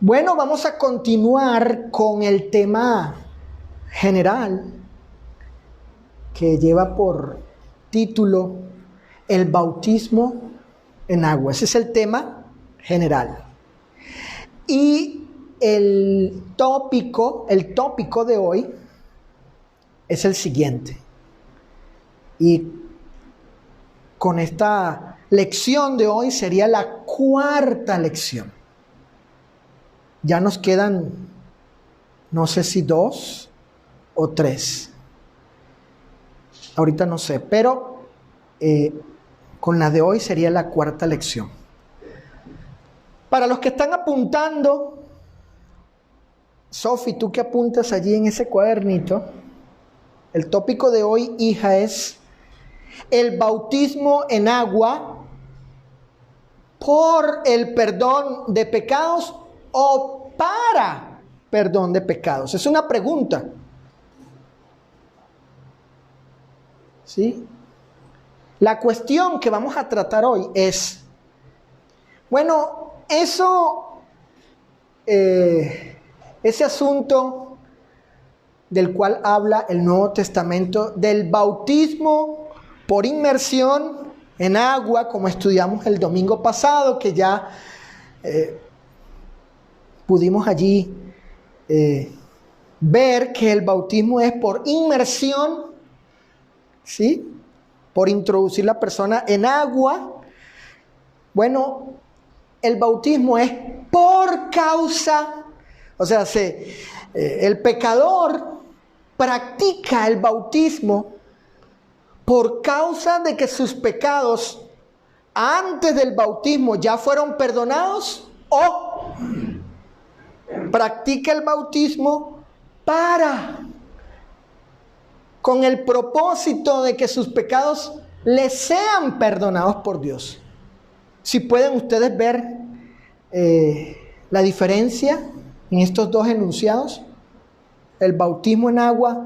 Bueno, vamos a continuar con el tema general que lleva por título el bautismo en agua. Ese es el tema general. Y el tópico de hoy es el siguiente. Y con esta lección de hoy sería la cuarta lección. Ya nos quedan, no sé si 2 o 3. Ahorita no sé, pero con la de hoy sería la cuarta lección. Para los que están apuntando, Sofi, tú que apuntas allí en ese cuadernito, el tópico de hoy, hija, es el bautismo en agua por el perdón de pecados o para perdón de pecados. Es una pregunta. ¿Sí? La cuestión que vamos a tratar hoy es, bueno, ese asunto del cual habla el Nuevo Testamento, del bautismo por inmersión en agua, como estudiamos el domingo pasado, que ya pudimos allí ver que el bautismo es por inmersión, ¿sí? Por introducir la persona en agua. Bueno, el bautismo es por causa, o sea, el pecador practica el bautismo por causa de que sus pecados antes del bautismo ya fueron perdonados, o practica el bautismo con el propósito de que sus pecados les sean perdonados por Dios. Si pueden ustedes ver la diferencia en estos dos enunciados, el bautismo en agua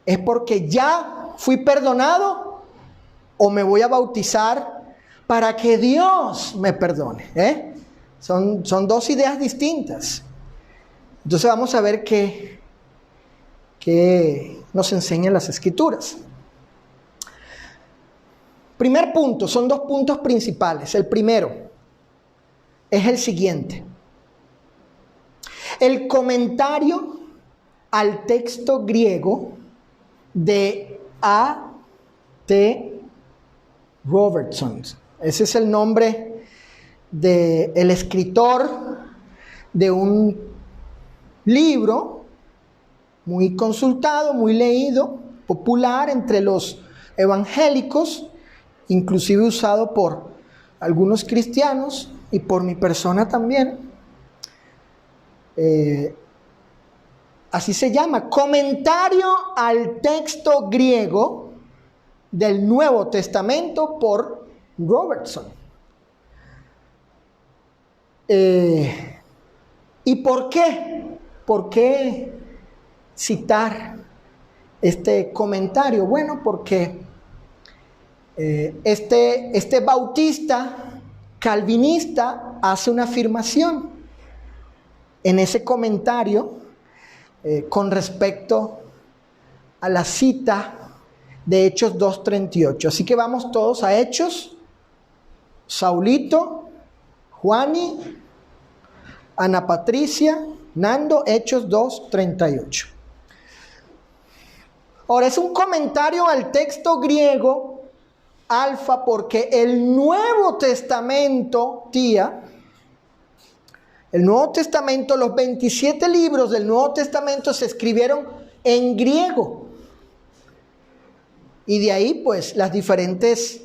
es porque ya fui perdonado, o me voy a bautizar para que Dios me perdone. Son dos ideas distintas. Entonces vamos a ver qué nos enseñan las Escrituras. Primer punto, son 2 puntos principales. El primero es el siguiente. El comentario al texto griego de A.T. Robertson. Ese es el nombre del escritor de un libro muy consultado, muy leído, popular entre los evangélicos, inclusive usado por algunos cristianos y por mi persona también. Así se llama, Comentario al texto griego del Nuevo Testamento por Robertson. ¿Y por qué? ¿Por qué citar este comentario? Bueno, porque este bautista calvinista hace una afirmación en ese comentario con respecto a la cita de Hechos 2:38. Así que vamos todos a Hechos. Saulito, Juani, Ana Patricia, Nando, Hechos 2:38. Ahora, es un comentario al texto griego, alfa, porque el Nuevo Testamento, tía, el Nuevo Testamento, los 27 libros del Nuevo Testamento se escribieron en griego. Y de ahí, pues, las diferentes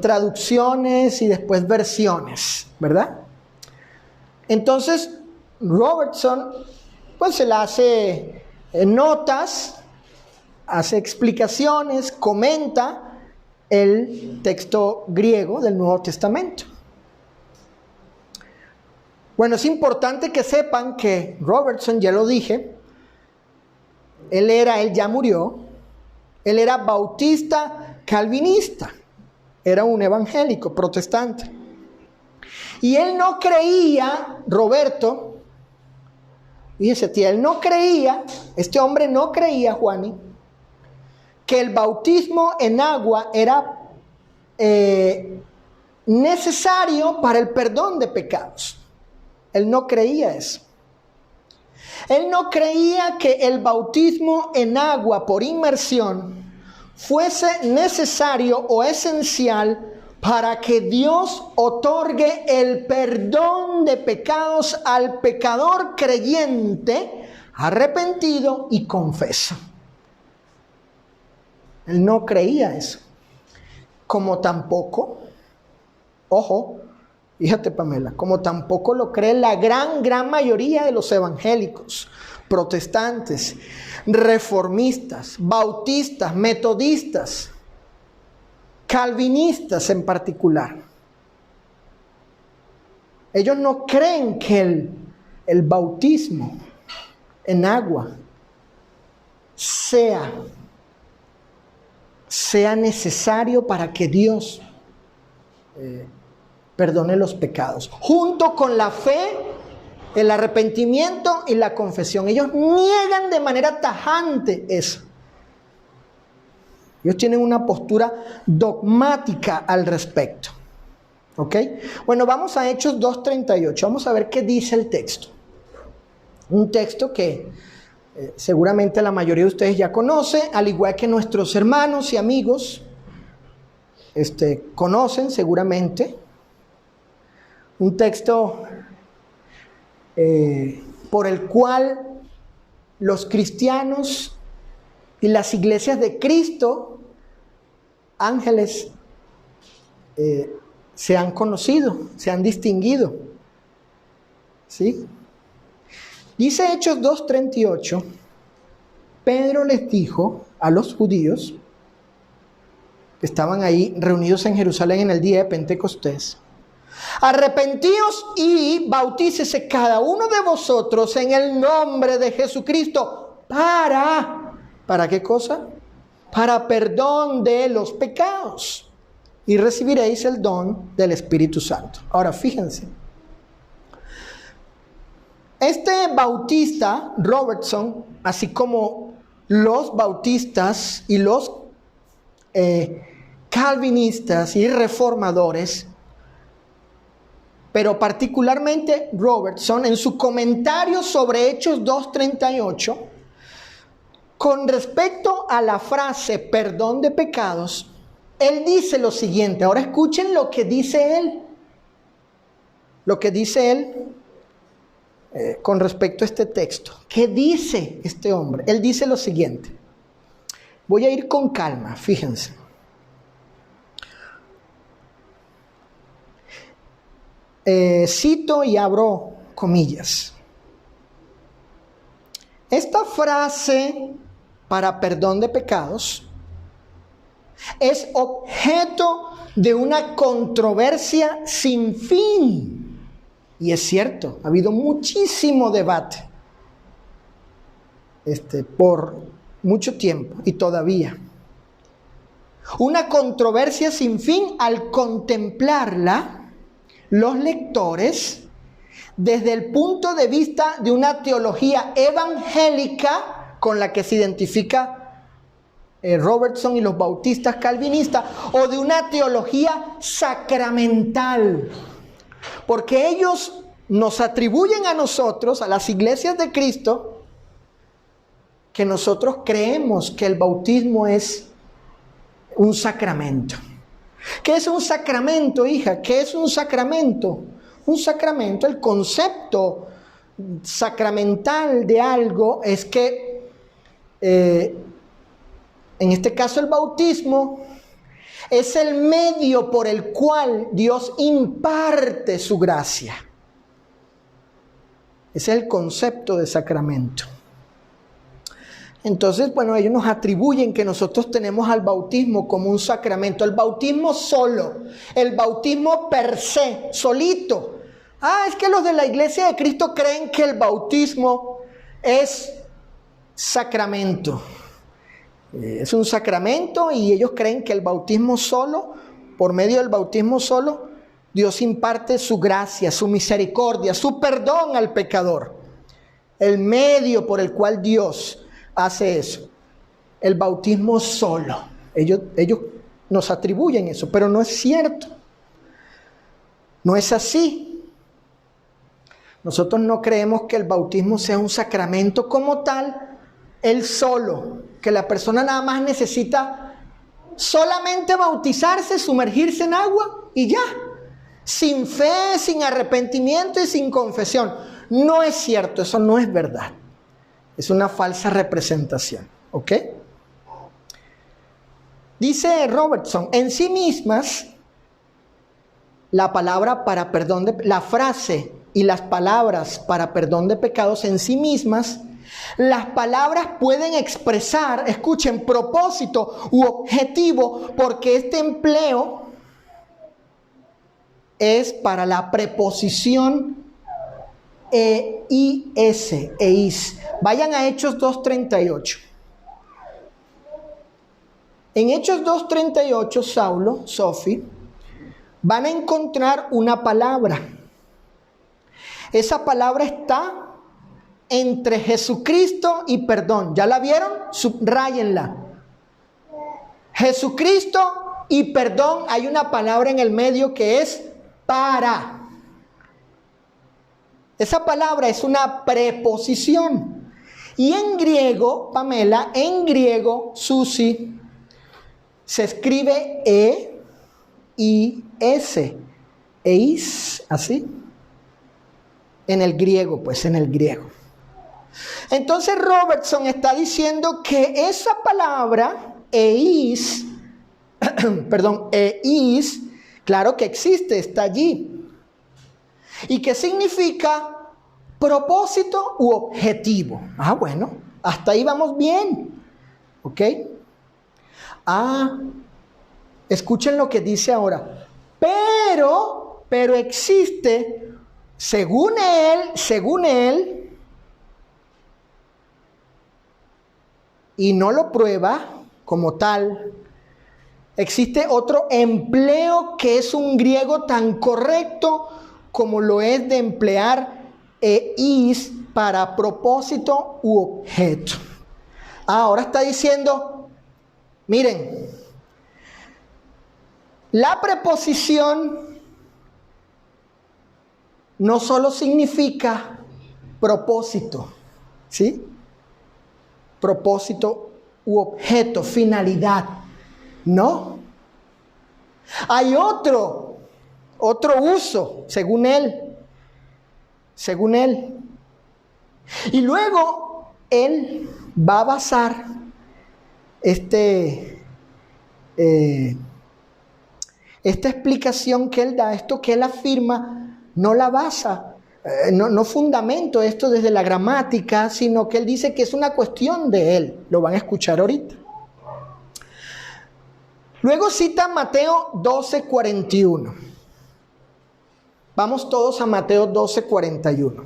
traducciones y después versiones, ¿verdad? Entonces, Robertson, pues, se le hace notas, hace explicaciones, comenta el texto griego del Nuevo Testamento. Bueno, es importante que sepan que Robertson, ya lo dije, él ya murió, él era bautista calvinista, era un evangélico protestante. Y él no creía, Roberto, fíjese tía, él no creía, este hombre no creía, Juani, que el bautismo en agua era necesario para el perdón de pecados. Él no creía eso. Él no creía que el bautismo en agua por inmersión fuese necesario o esencial para que Dios otorgue el perdón de pecados al pecador creyente, arrepentido y confeso. Él no creía eso. Como tampoco, ojo, fíjate Pamela, como tampoco lo cree la gran mayoría de los evangélicos, protestantes, reformistas, bautistas, metodistas, calvinistas en particular. Ellos no creen que el bautismo en agua sea necesario para que Dios perdone los pecados, junto con la fe, el arrepentimiento y la confesión. Ellos niegan de manera tajante eso. Ellos tienen una postura dogmática al respecto. ¿Ok? Bueno, vamos a Hechos 2:38. Vamos a ver qué dice el texto. Un texto que seguramente la mayoría de ustedes ya conoce, al igual que nuestros hermanos y amigos conocen seguramente. Un texto por el cual los cristianos y las iglesias de Cristo, ángeles, se han conocido, se han distinguido. ¿Sí? Dice Hechos 2:38, Pedro les dijo a los judíos que estaban ahí reunidos en Jerusalén en el día de Pentecostés: arrepentíos y bautícese cada uno de vosotros en el nombre de Jesucristo. ¿Para qué cosa? Para perdón de los pecados. Y recibiréis el don del Espíritu Santo. Ahora fíjense. Este bautista, Robertson, así como los bautistas y los calvinistas y reformadores, pero particularmente Robertson, en su comentario sobre Hechos 2:38, con respecto a la frase perdón de pecados, él dice lo siguiente. Ahora escuchen lo que dice él. Lo que dice él con respecto a este texto. ¿Qué dice este hombre? Él dice lo siguiente. Voy a ir con calma, fíjense. Cito y abro comillas. Esta frase para perdón de pecados es objeto de una controversia sin fin. Y es cierto, ha habido muchísimo debate por mucho tiempo y todavía. Una controversia sin fin al contemplarla los lectores desde el punto de vista de una teología evangélica con la que se identifica Robertson y los bautistas calvinistas, o de una teología sacramental, porque ellos nos atribuyen a nosotros, a las iglesias de Cristo, que nosotros creemos que el bautismo es un sacramento. ¿Qué es un sacramento, hija? ¿Qué es un sacramento? Un sacramento, el concepto sacramental de algo es que, en este caso el bautismo, es el medio por el cual Dios imparte su gracia. Ese es el concepto de sacramento. Entonces, bueno, ellos nos atribuyen que nosotros tenemos al bautismo como un sacramento. El bautismo solo, el bautismo per se, solito. Es que los de la iglesia de Cristo creen que el bautismo es sacramento. Es un sacramento y ellos creen que el bautismo solo, por medio del bautismo solo, Dios imparte su gracia, su misericordia, su perdón al pecador. El medio por el cual Dios hace eso. El bautismo solo. Ellos nos atribuyen eso, pero no es cierto. No es así. Nosotros no creemos que el bautismo sea un sacramento como tal, él solo, que la persona nada más necesita solamente bautizarse, sumergirse en agua y ya. Sin fe, sin arrepentimiento y sin confesión. No es cierto, eso no es verdad. Es una falsa representación, ¿ok? Dice Robertson, en sí mismas, la frase y las palabras para perdón de pecados en sí mismas, las palabras pueden expresar, escuchen, propósito u objetivo, porque este empleo es para la preposición eis. Vayan a Hechos 2:38. En Hechos 2:38, Saulo, Sofi, van a encontrar una palabra. Esa palabra está entre Jesucristo y perdón. ¿Ya la vieron? Subráyenla. Jesucristo y perdón, hay una palabra en el medio que es para. Esa palabra es una preposición. Y en griego, Pamela, en griego, Susi, se escribe E-I-S. Eis, así. En el griego, pues en el griego. Entonces Robertson está diciendo que esa palabra, eis, eis, claro que existe, está allí. ¿Y qué significa? Propósito u objetivo. Ah, bueno, hasta ahí vamos bien. ¿Ok? Escuchen lo que dice ahora. Pero existe, según él, y no lo prueba como tal, existe otro empleo que es un griego tan correcto como lo es de emplear eis para propósito u objeto. Ahora está diciendo, miren, la preposición no solo significa propósito, ¿sí? Propósito u objeto, finalidad, ¿no? Hay otro uso, según él. Y luego él va a basar esta explicación que él da, esto que él afirma, no la basa, no fundamento esto desde la gramática, sino que él dice que es una cuestión de él. Lo van a escuchar ahorita. Luego cita Mateo 12:41. Vamos todos a Mateo 12:41.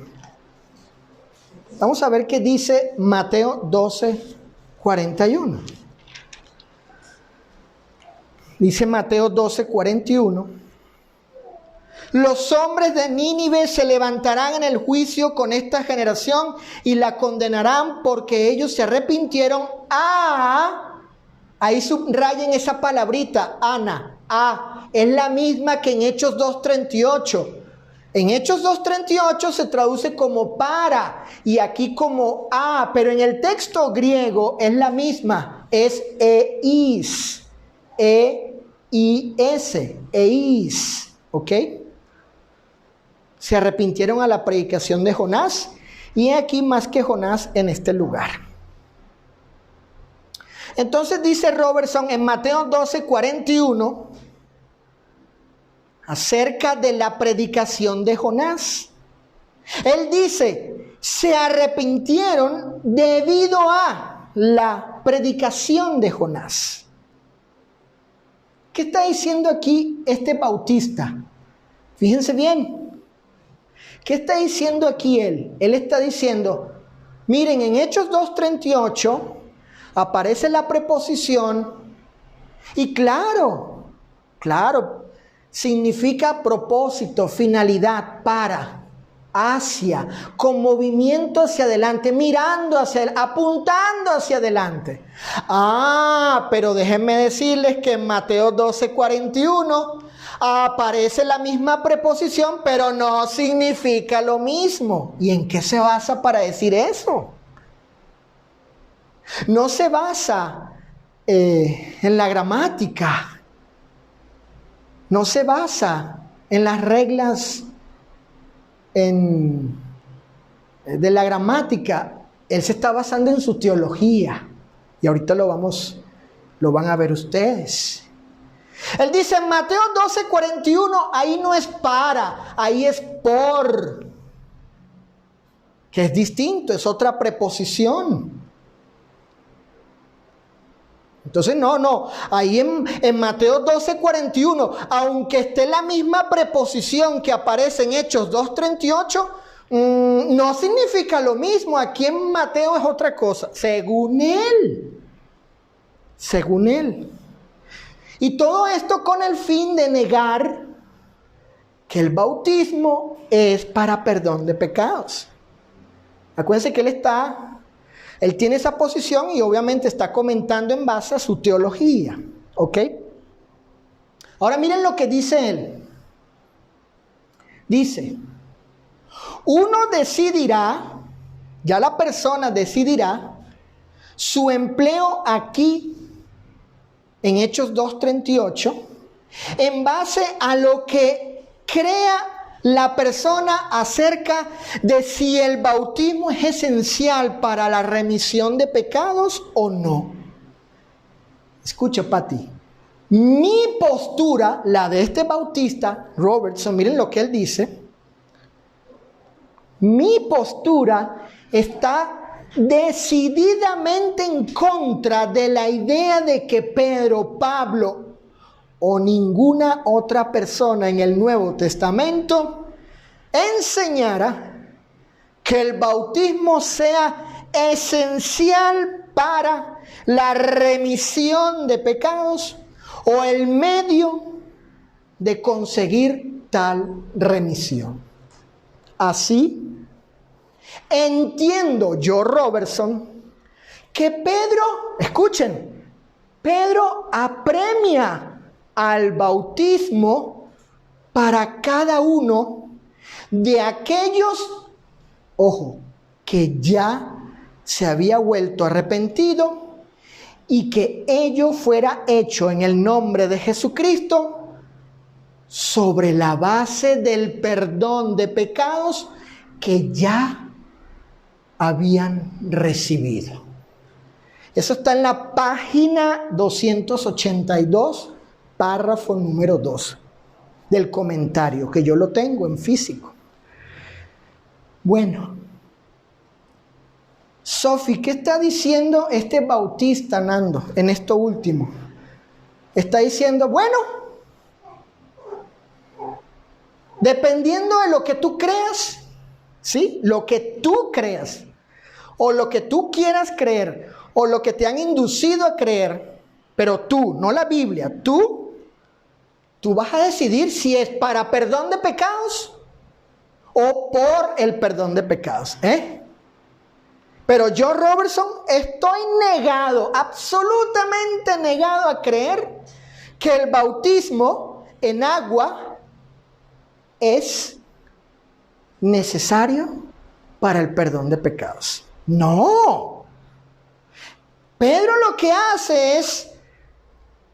Vamos a ver qué dice Mateo 12:41. Dice Mateo 12:41. Los hombres de Nínive se levantarán en el juicio con esta generación y la condenarán porque ellos se arrepintieron ahí subrayen esa palabrita, es la misma que en Hechos 2:38. En Hechos 2:38 se traduce como para y aquí como pero en el texto griego es la misma, es eis, eis, ¿ok? Se arrepintieron a la predicación de Jonás y aquí más que Jonás en este lugar. Entonces dice Robertson en Mateo 12:41 acerca de la predicación de Jonás. Él dice, se arrepintieron debido a la predicación de Jonás. ¿Qué está diciendo aquí este bautista? Fíjense bien. ¿Qué está diciendo aquí él? Él está diciendo, miren, en Hechos 2:38 aparece la preposición y claro, significa propósito, finalidad, para, hacia, con movimiento hacia adelante, mirando hacia, apuntando hacia adelante. Pero déjenme decirles que en Mateo 12:41 aparece la misma preposición, pero no significa lo mismo. ¿Y en qué se basa para decir eso? No se basa en la gramática. No se basa en las reglas de la gramática. Él se está basando en su teología. Y ahorita lo van a ver ustedes. Él dice en Mateo 12:41, ahí no es para, ahí es por. Que es distinto, es otra preposición. Entonces ahí en Mateo 12:41, aunque esté la misma preposición que aparece en Hechos 2:38, no significa lo mismo. Aquí en Mateo es otra cosa, según él. Y todo esto con el fin de negar que el bautismo es para perdón de pecados. Acuérdense que él tiene esa posición y obviamente está comentando en base a su teología. ¿Ok? Ahora miren lo que dice él. Dice, uno decidirá, ya la persona decidirá, su empleo aquí en Hechos 2:38, en base a lo que crea la persona acerca de si el bautismo es esencial para la remisión de pecados o no. Escucha, Pati. Mi postura, la de este bautista, Robertson, miren lo que él dice. Mi postura está decididamente en contra de la idea de que Pedro, Pablo o ninguna otra persona en el Nuevo Testamento enseñara que el bautismo sea esencial para la remisión de pecados o el medio de conseguir tal remisión. Así, entiendo yo, Robertson, que Pedro apremia al bautismo para cada uno de aquellos, que ya se había vuelto arrepentido y que ello fuera hecho en el nombre de Jesucristo sobre la base del perdón de pecados que ya habían recibido. Eso está en la página 282, párrafo número 2 del comentario, que yo lo tengo en físico. Bueno, Sofi, ¿qué está diciendo este bautista, Nando, en esto último? Está diciendo, bueno, dependiendo de lo que tú creas, ¿sí? Lo que tú creas, o lo que tú quieras creer, o lo que te han inducido a creer, pero tú, no la Biblia, tú vas a decidir si es para perdón de pecados o por el perdón de pecados, Pero yo, Robertson, estoy negado, absolutamente negado a creer que el bautismo en agua es necesario para el perdón de pecados. No. Pedro lo que hace es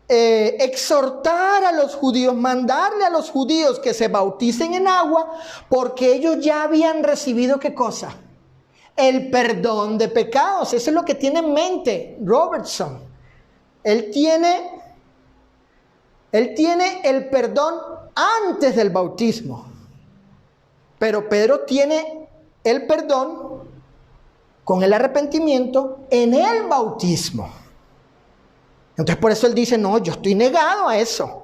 exhortar a los judíos, mandarle a los judíos que se bauticen en agua, porque ellos ya habían recibido, ¿qué cosa? El perdón de pecados. Eso es lo que tiene en mente Robertson. Él tiene el perdón antes del bautismo, pero Pedro tiene el perdón con el arrepentimiento en el bautismo. Entonces por eso él dice, no, yo estoy negado a eso.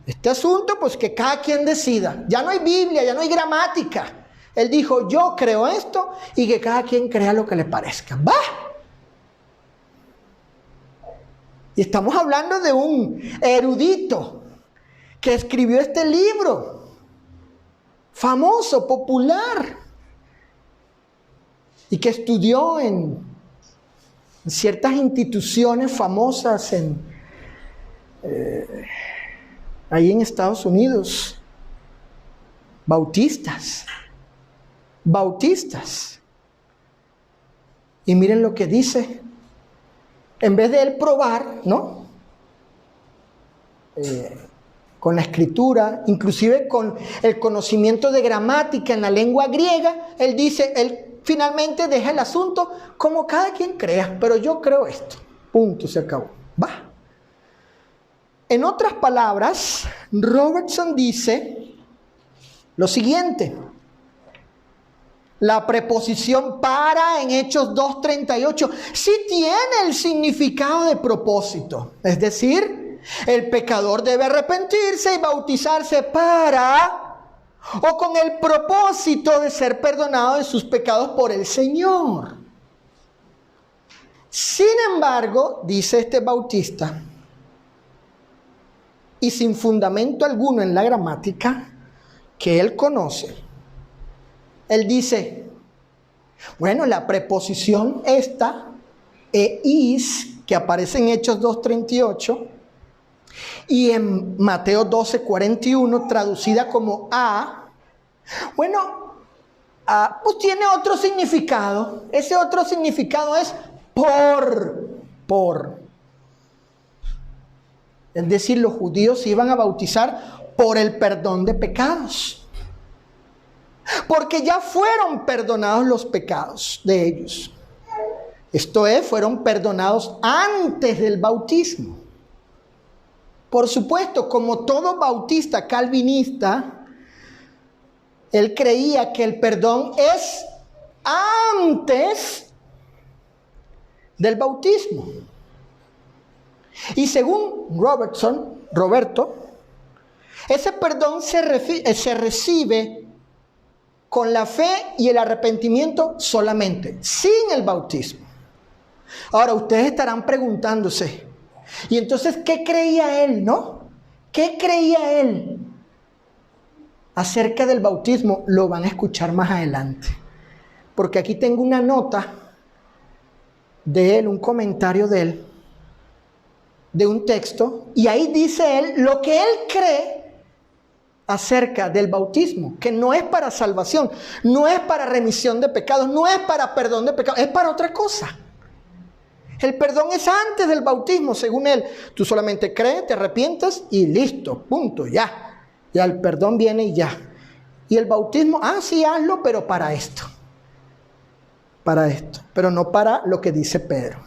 Este asunto, pues que cada quien decida. Ya no hay Biblia, ya no hay gramática. Él dijo, yo creo esto y que cada quien crea lo que le parezca. ¡Va! Y estamos hablando de un erudito que escribió este libro, famoso, popular, y que estudió en ciertas instituciones famosas ahí en Estados Unidos, bautistas. Y miren lo que dice. En vez de él probar, ¿no? Con la escritura, inclusive con el conocimiento de gramática en la lengua griega, él finalmente deja el asunto como cada quien crea, pero yo creo esto. Punto, se acabó. Va. En otras palabras, Robertson dice lo siguiente. La preposición para en Hechos 2:38 sí tiene el significado de propósito. Es decir, el pecador debe arrepentirse y bautizarse para o con el propósito de ser perdonado de sus pecados por el Señor. Sin embargo, dice este bautista, y sin fundamento alguno en la gramática que él conoce, él dice, bueno, la preposición esta, eis, que aparece en Hechos 2:38, y en Mateo 12:41, traducida como a, bueno, pues tiene otro significado. Ese otro significado es por. Es decir, los judíos se iban a bautizar por el perdón de pecados. Porque ya fueron perdonados los pecados de ellos. Esto es, fueron perdonados antes del bautismo. Por supuesto, como todo bautista calvinista, él creía que el perdón es antes del bautismo. Y según Roberto, ese perdón se recibe con la fe y el arrepentimiento solamente, sin el bautismo. Ahora, ustedes estarán preguntándose, ¿y entonces qué creía él, no? ¿Qué creía él acerca del bautismo? Lo van a escuchar más adelante. Porque aquí tengo una nota de él, un comentario de él, de un texto, y ahí dice él lo que él cree acerca del bautismo, que no es para salvación, no es para remisión de pecados, no es para perdón de pecados, es para otra cosa. El perdón es antes del bautismo, según él. Tú solamente crees, te arrepientes y listo, punto, ya. Ya el perdón viene y ya. Y el bautismo, sí, hazlo, pero para esto. Para esto, pero no para lo que dice Pedro.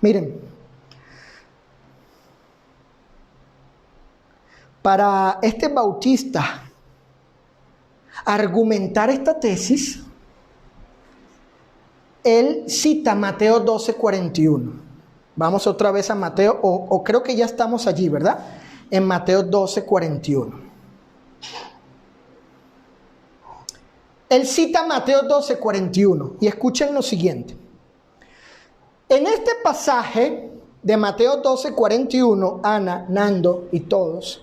Miren. Para este bautista argumentar esta tesis, él cita Mateo 12:41. Vamos otra vez a Mateo, o creo que ya estamos allí, ¿verdad? En Mateo 12:41. Él cita Mateo 12:41 y escuchen lo siguiente. En este pasaje de Mateo 12:41, Ana, Nando y todos,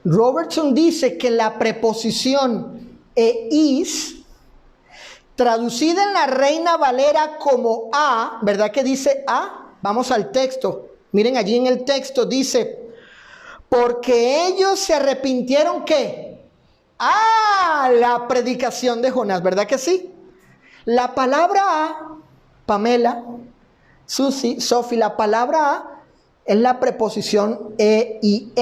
Robertson dice que la preposición eis, traducida en la Reina Valera como a, ¿verdad que dice a? Vamos al texto. Miren allí en el texto dice, porque ellos se arrepintieron ¿qué? A la predicación de Jonás, ¿verdad que sí? La palabra a, Pamela, Susi, Sofi, la palabra a es la preposición eis,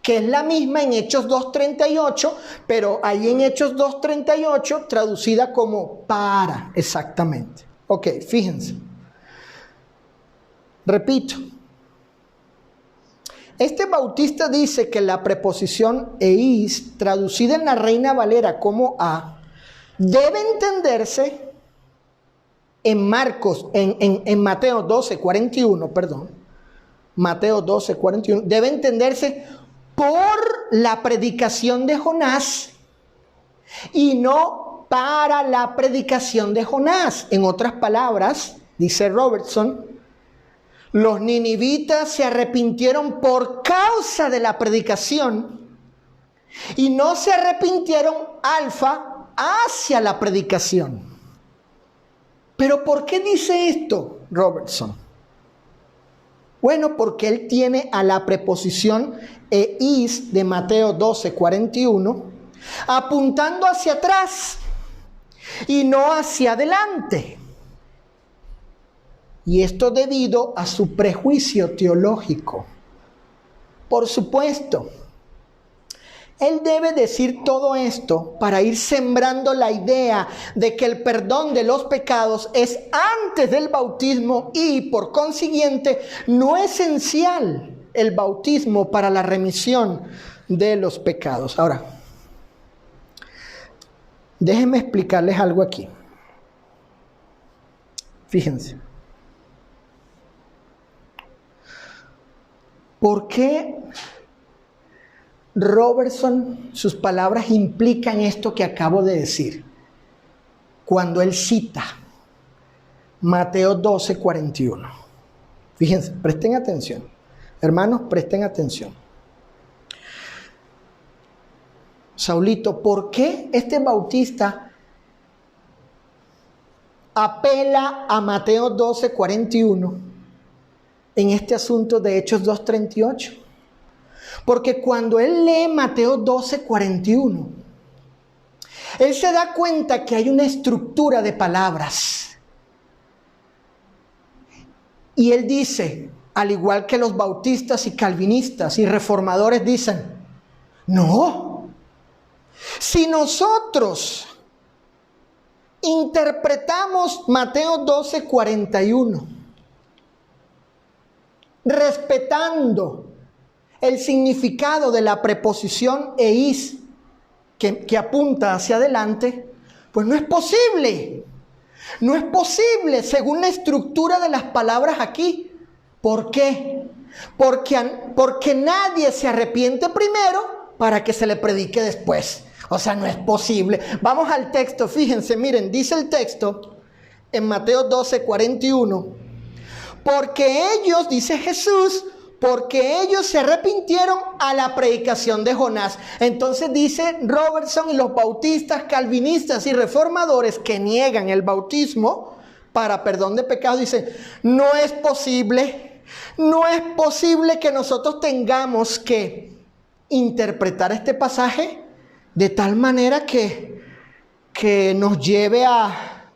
que es la misma en Hechos 2:38, pero ahí en Hechos 2:38 traducida como para, exactamente. Ok, fíjense. Repito. Este bautista dice que la preposición eis, traducida en la Reina Valera como a, debe entenderse en Mateo 12:41, perdón. Mateo 12:41, debe entenderse por la predicación de Jonás y no para la predicación de Jonás. En otras palabras, dice Robertson, los ninivitas se arrepintieron por causa de la predicación y no se arrepintieron alfa hacia la predicación. ¿Pero por qué dice esto Robertson? Bueno, porque él tiene a la preposición eis de Mateo 12:41 apuntando hacia atrás y no hacia adelante. Y esto debido a su prejuicio teológico. Por supuesto, él debe decir todo esto para ir sembrando la idea de que el perdón de los pecados es antes del bautismo y, por consiguiente, no es esencial el bautismo para la remisión de los pecados. Ahora, déjenme explicarles algo aquí. Fíjense. ¿Por qué Robertson, sus palabras implican esto que acabo de decir? Cuando él cita Mateo 12:41. Fíjense, presten atención. Hermanos, presten atención. Saulito, ¿por qué este bautista apela a Mateo 12:41 en este asunto de Hechos 2:38? Porque cuando él lee Mateo 12:41, él se da cuenta que hay una estructura de palabras. Y él dice, al igual que los bautistas y calvinistas y reformadores dicen, no, si nosotros interpretamos Mateo 12:41, respetando el significado de la preposición eis que apunta hacia adelante, pues no es posible. No es posible según la estructura de las palabras aquí. ¿Por qué? Porque nadie se arrepiente primero para que se le predique después. O sea, no es posible. Vamos al texto, fíjense, miren, dice el texto en Mateo 12:41. Porque ellos, dice Jesús, porque ellos se arrepintieron a la predicación de Jonás. Entonces dice Robertson y los bautistas, calvinistas y reformadores que niegan el bautismo para perdón de pecados, dicen, no es posible que nosotros tengamos que interpretar este pasaje de tal manera que nos lleve a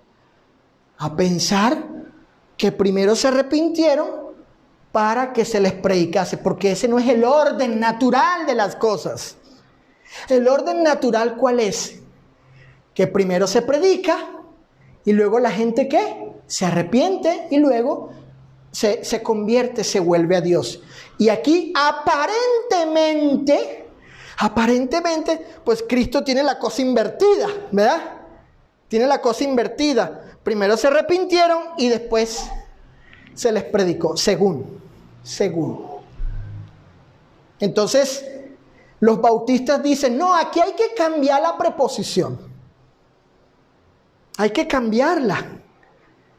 pensar que primero se arrepintieron para que se les predicase, porque ese no es el orden natural de las cosas. El orden natural, ¿cuál es? Que primero se predica y luego la gente, ¿qué? Se arrepiente y luego se convierte, se vuelve a Dios. Y aquí aparentemente, pues Cristo tiene la cosa invertida, ¿verdad? Tiene la cosa invertida. Primero se arrepintieron y después se les predicó, según. Entonces, los bautistas dicen, no, aquí hay que cambiar la preposición. Hay que cambiarla.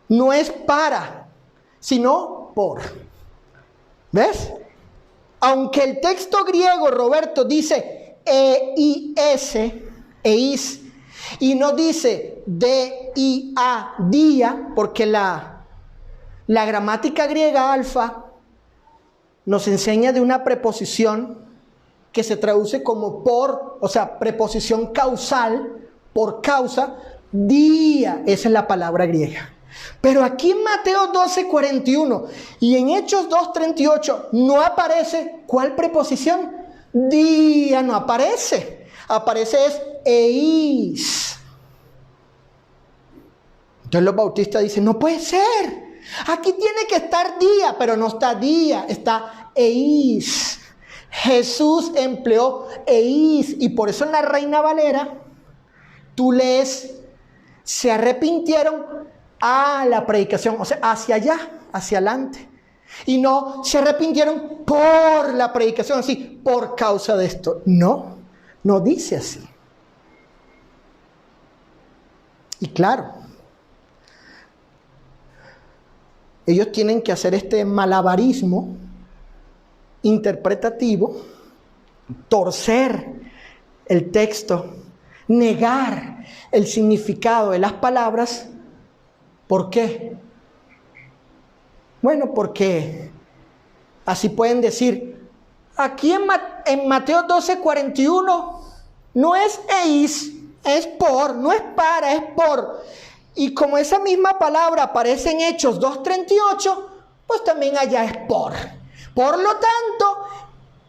No es para, sino por. ¿Ves? Aunque el texto griego, Roberto, dice eis, y no dice dia, día, porque la gramática griega alfa nos enseña de una preposición que se traduce como por, o sea, preposición causal, por causa, día, esa es la palabra griega. Pero aquí en Mateo 12:41 y en Hechos 2:38 no aparece, ¿cuál preposición? Día no aparece. Aparece es eis. Entonces los bautistas dicen, no puede ser. Aquí tiene que estar día, pero no está día, está eis. Jesús empleó eis y por eso en la Reina Valera tú lees, se arrepintieron a la predicación, o sea, hacia allá, hacia adelante. Y no se arrepintieron por la predicación, así, por causa de esto. No dice así. Y claro, ellos tienen que hacer este malabarismo interpretativo, torcer el texto, negar el significado de las palabras. ¿Por qué? Bueno, porque así pueden decir, aquí en Mateo 12:41 no es eis, es por, no es para, es por. Y como esa misma palabra aparece en Hechos 2:38, pues también allá es por. Por lo tanto,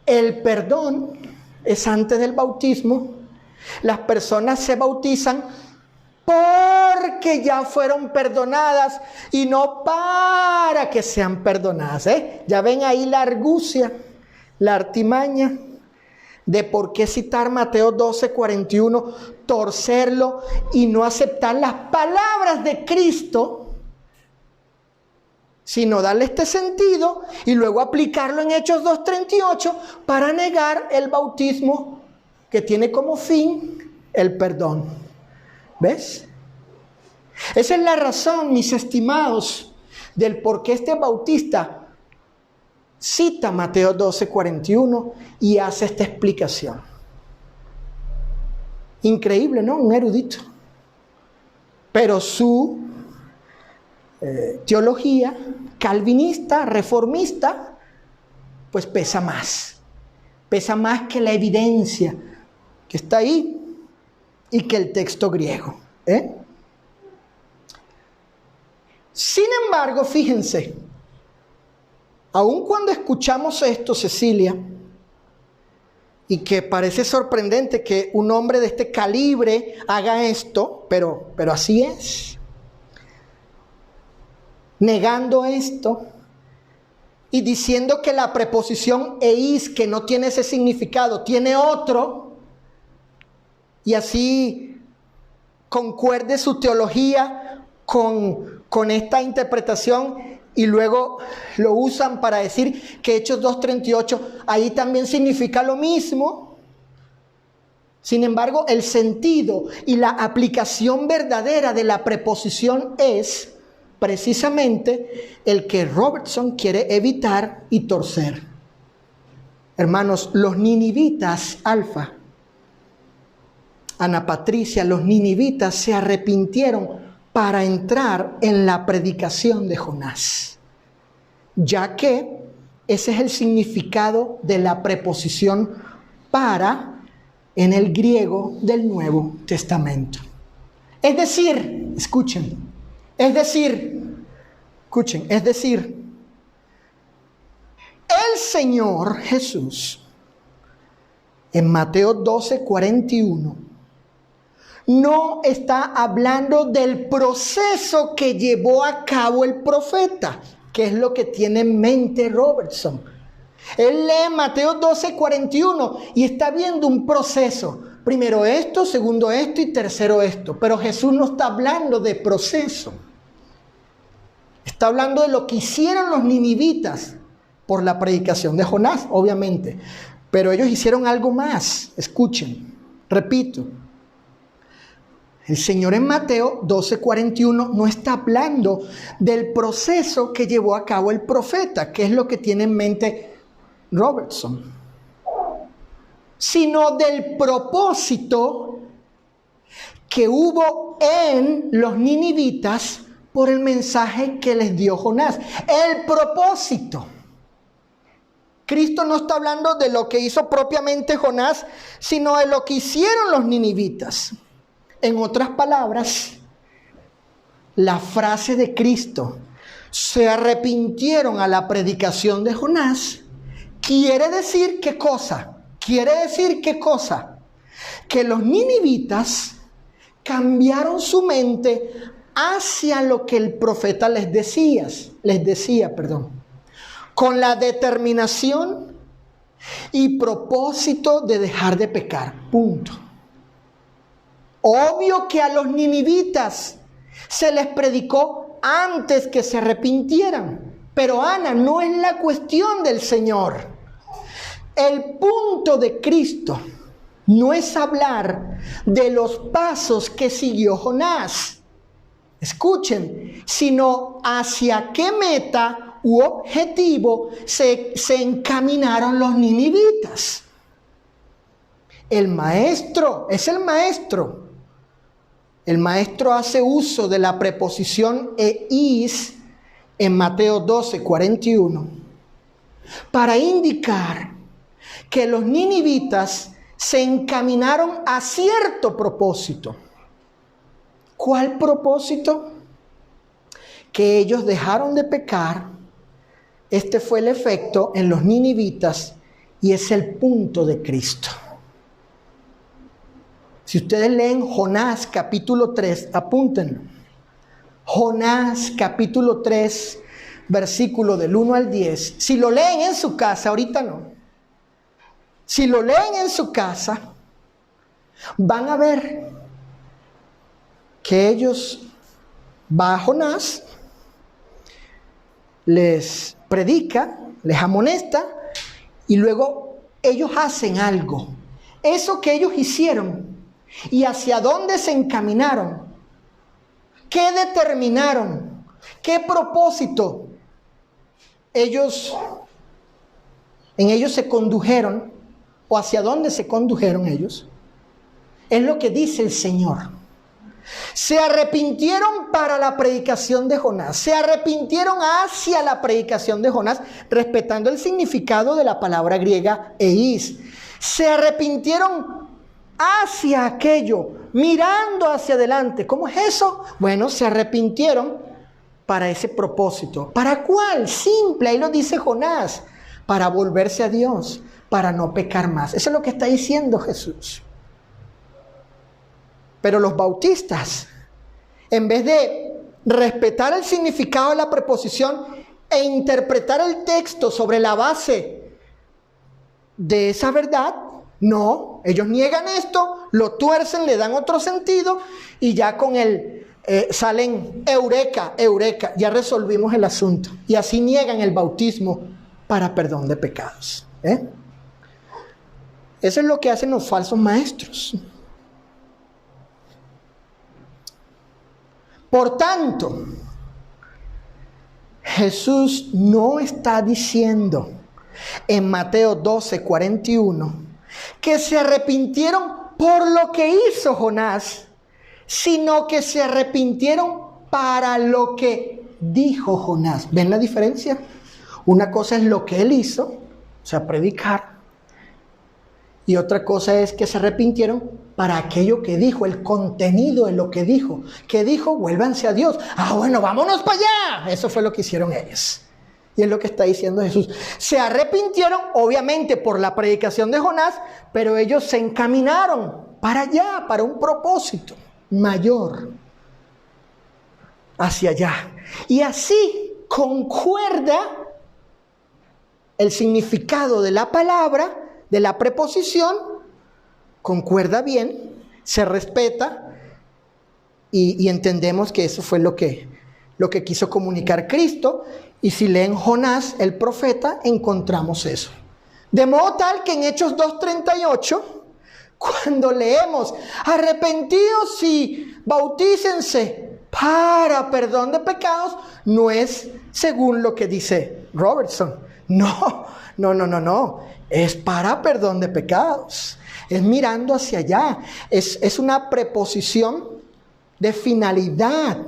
el perdón es antes del bautismo. Las personas se bautizan porque ya fueron perdonadas y no para que sean perdonadas. Ya ven ahí la argucia, la artimaña de por qué citar Mateo 12:41, torcerlo y no aceptar las palabras de Cristo, sino darle este sentido y luego aplicarlo en Hechos 2:38 para negar el bautismo que tiene como fin el perdón. ¿Ves? Esa es la razón, mis estimados, del por qué este bautista cita Mateo 12:41 y hace esta explicación. Increíble, ¿no? Un erudito. Pero su teología calvinista, reformista, pues pesa más que la evidencia que está ahí y que el texto griego. Sin embargo, fíjense, aun cuando escuchamos esto, Cecilia, y que parece sorprendente que un hombre de este calibre haga esto, pero así es. Negando esto y diciendo que la preposición eis, que no tiene ese significado, tiene otro, y así concuerde su teología con esta interpretación, y luego lo usan para decir que Hechos 2:38 ahí también significa lo mismo. Sin embargo, el sentido y la aplicación verdadera de la preposición es precisamente el que Robertson quiere evitar y torcer. Hermanos, los ninivitas, Alfa, Ana Patricia, los ninivitas se arrepintieron para entrar en la predicación de Jonás, ya que ese es el significado de la preposición para en el griego del Nuevo Testamento. Es decir, escuchen, el Señor Jesús en Mateo 12:41 no está hablando del proceso que llevó a cabo el profeta, que es lo que tiene en mente Robertson. Él lee Mateo 12:41 y está viendo un proceso. Primero esto, segundo esto y tercero esto. Pero Jesús no está hablando de proceso. Está hablando de lo que hicieron los ninivitas por la predicación de Jonás, obviamente. Pero ellos hicieron algo más. Escuchen, repito. El Señor en Mateo 12:41 no está hablando del proceso que llevó a cabo el profeta, que es lo que tiene en mente Robertson, sino del propósito que hubo en los ninivitas por el mensaje que les dio Jonás. El propósito. Cristo no está hablando de lo que hizo propiamente Jonás, sino de lo que hicieron los ninivitas. En otras palabras, la frase de Cristo, se arrepintieron a la predicación de Jonás, quiere decir ¿qué cosa? Que los ninivitas cambiaron su mente hacia lo que el profeta les decía, con la determinación y propósito de dejar de pecar. Punto. Obvio que a los ninivitas se les predicó antes que se arrepintieran. Pero Ana, no es la cuestión del Señor. El punto de Cristo no es hablar de los pasos que siguió Jonás. escuchen, sino hacia qué meta u objetivo se encaminaron los ninivitas. El maestro, es el maestro. El maestro hace uso de la preposición eis en Mateo 12:41 para indicar que los ninivitas se encaminaron a cierto propósito. ¿Cuál propósito? Que ellos dejaron de pecar. Este fue el efecto en los ninivitas y es el punto de Cristo. Si ustedes leen Jonás capítulo 3, apúntenlo. Jonás capítulo 3, versículo del 1 al 10. Si lo leen en su casa, ahorita no. Si lo leen en su casa, van a ver que ellos, va Jonás, les predica, les amonesta y luego ellos hacen algo. Eso que ellos hicieron y hacia dónde se encaminaron, qué determinaron, qué propósito en ellos se condujeron o hacia dónde se condujeron ellos, es lo que dice el Señor. Se arrepintieron para la predicación de Jonás, se arrepintieron hacia la predicación de Jonás, respetando el significado de la palabra griega eis. Se arrepintieron hacia aquello, mirando hacia adelante. ¿Cómo es eso? Bueno, se arrepintieron para ese propósito. ¿Para cuál? Simple, ahí lo dice Jonás, para volverse a Dios, para no pecar más. Eso es lo que está diciendo Jesús. Pero los bautistas, en vez de respetar el significado de la preposición e interpretar el texto sobre la base de esa verdad, no, ellos niegan esto, lo tuercen, le dan otro sentido y ya con el salen eureka, ya resolvimos el asunto. Y así niegan el bautismo para perdón de pecados. Eso es lo que hacen los falsos maestros. Por tanto, Jesús no está diciendo en Mateo 12:41 que se arrepintieron por lo que hizo Jonás, sino que se arrepintieron para lo que dijo Jonás. ¿Ven la diferencia? Una cosa es lo que él hizo, o sea, predicar, y otra cosa es que se arrepintieron para aquello que dijo, el contenido de lo que dijo. ¿Qué dijo? Vuélvanse a Dios. Bueno, vámonos para allá. Eso fue lo que hicieron ellos. Y es lo que está diciendo Jesús. Se arrepintieron, obviamente, por la predicación de Jonás, pero ellos se encaminaron para allá, para un propósito mayor, hacia allá. Y así concuerda el significado de la palabra, de la preposición, concuerda bien, se respeta y entendemos que eso fue lo que quiso comunicar Cristo. Y si leen Jonás, el profeta, encontramos eso. De modo tal que en Hechos 2:38, cuando leemos, arrepentidos y bautícense para perdón de pecados, no es según lo que dice Robertson. No. Es para perdón de pecados. Es mirando hacia allá. Es una preposición de finalidad.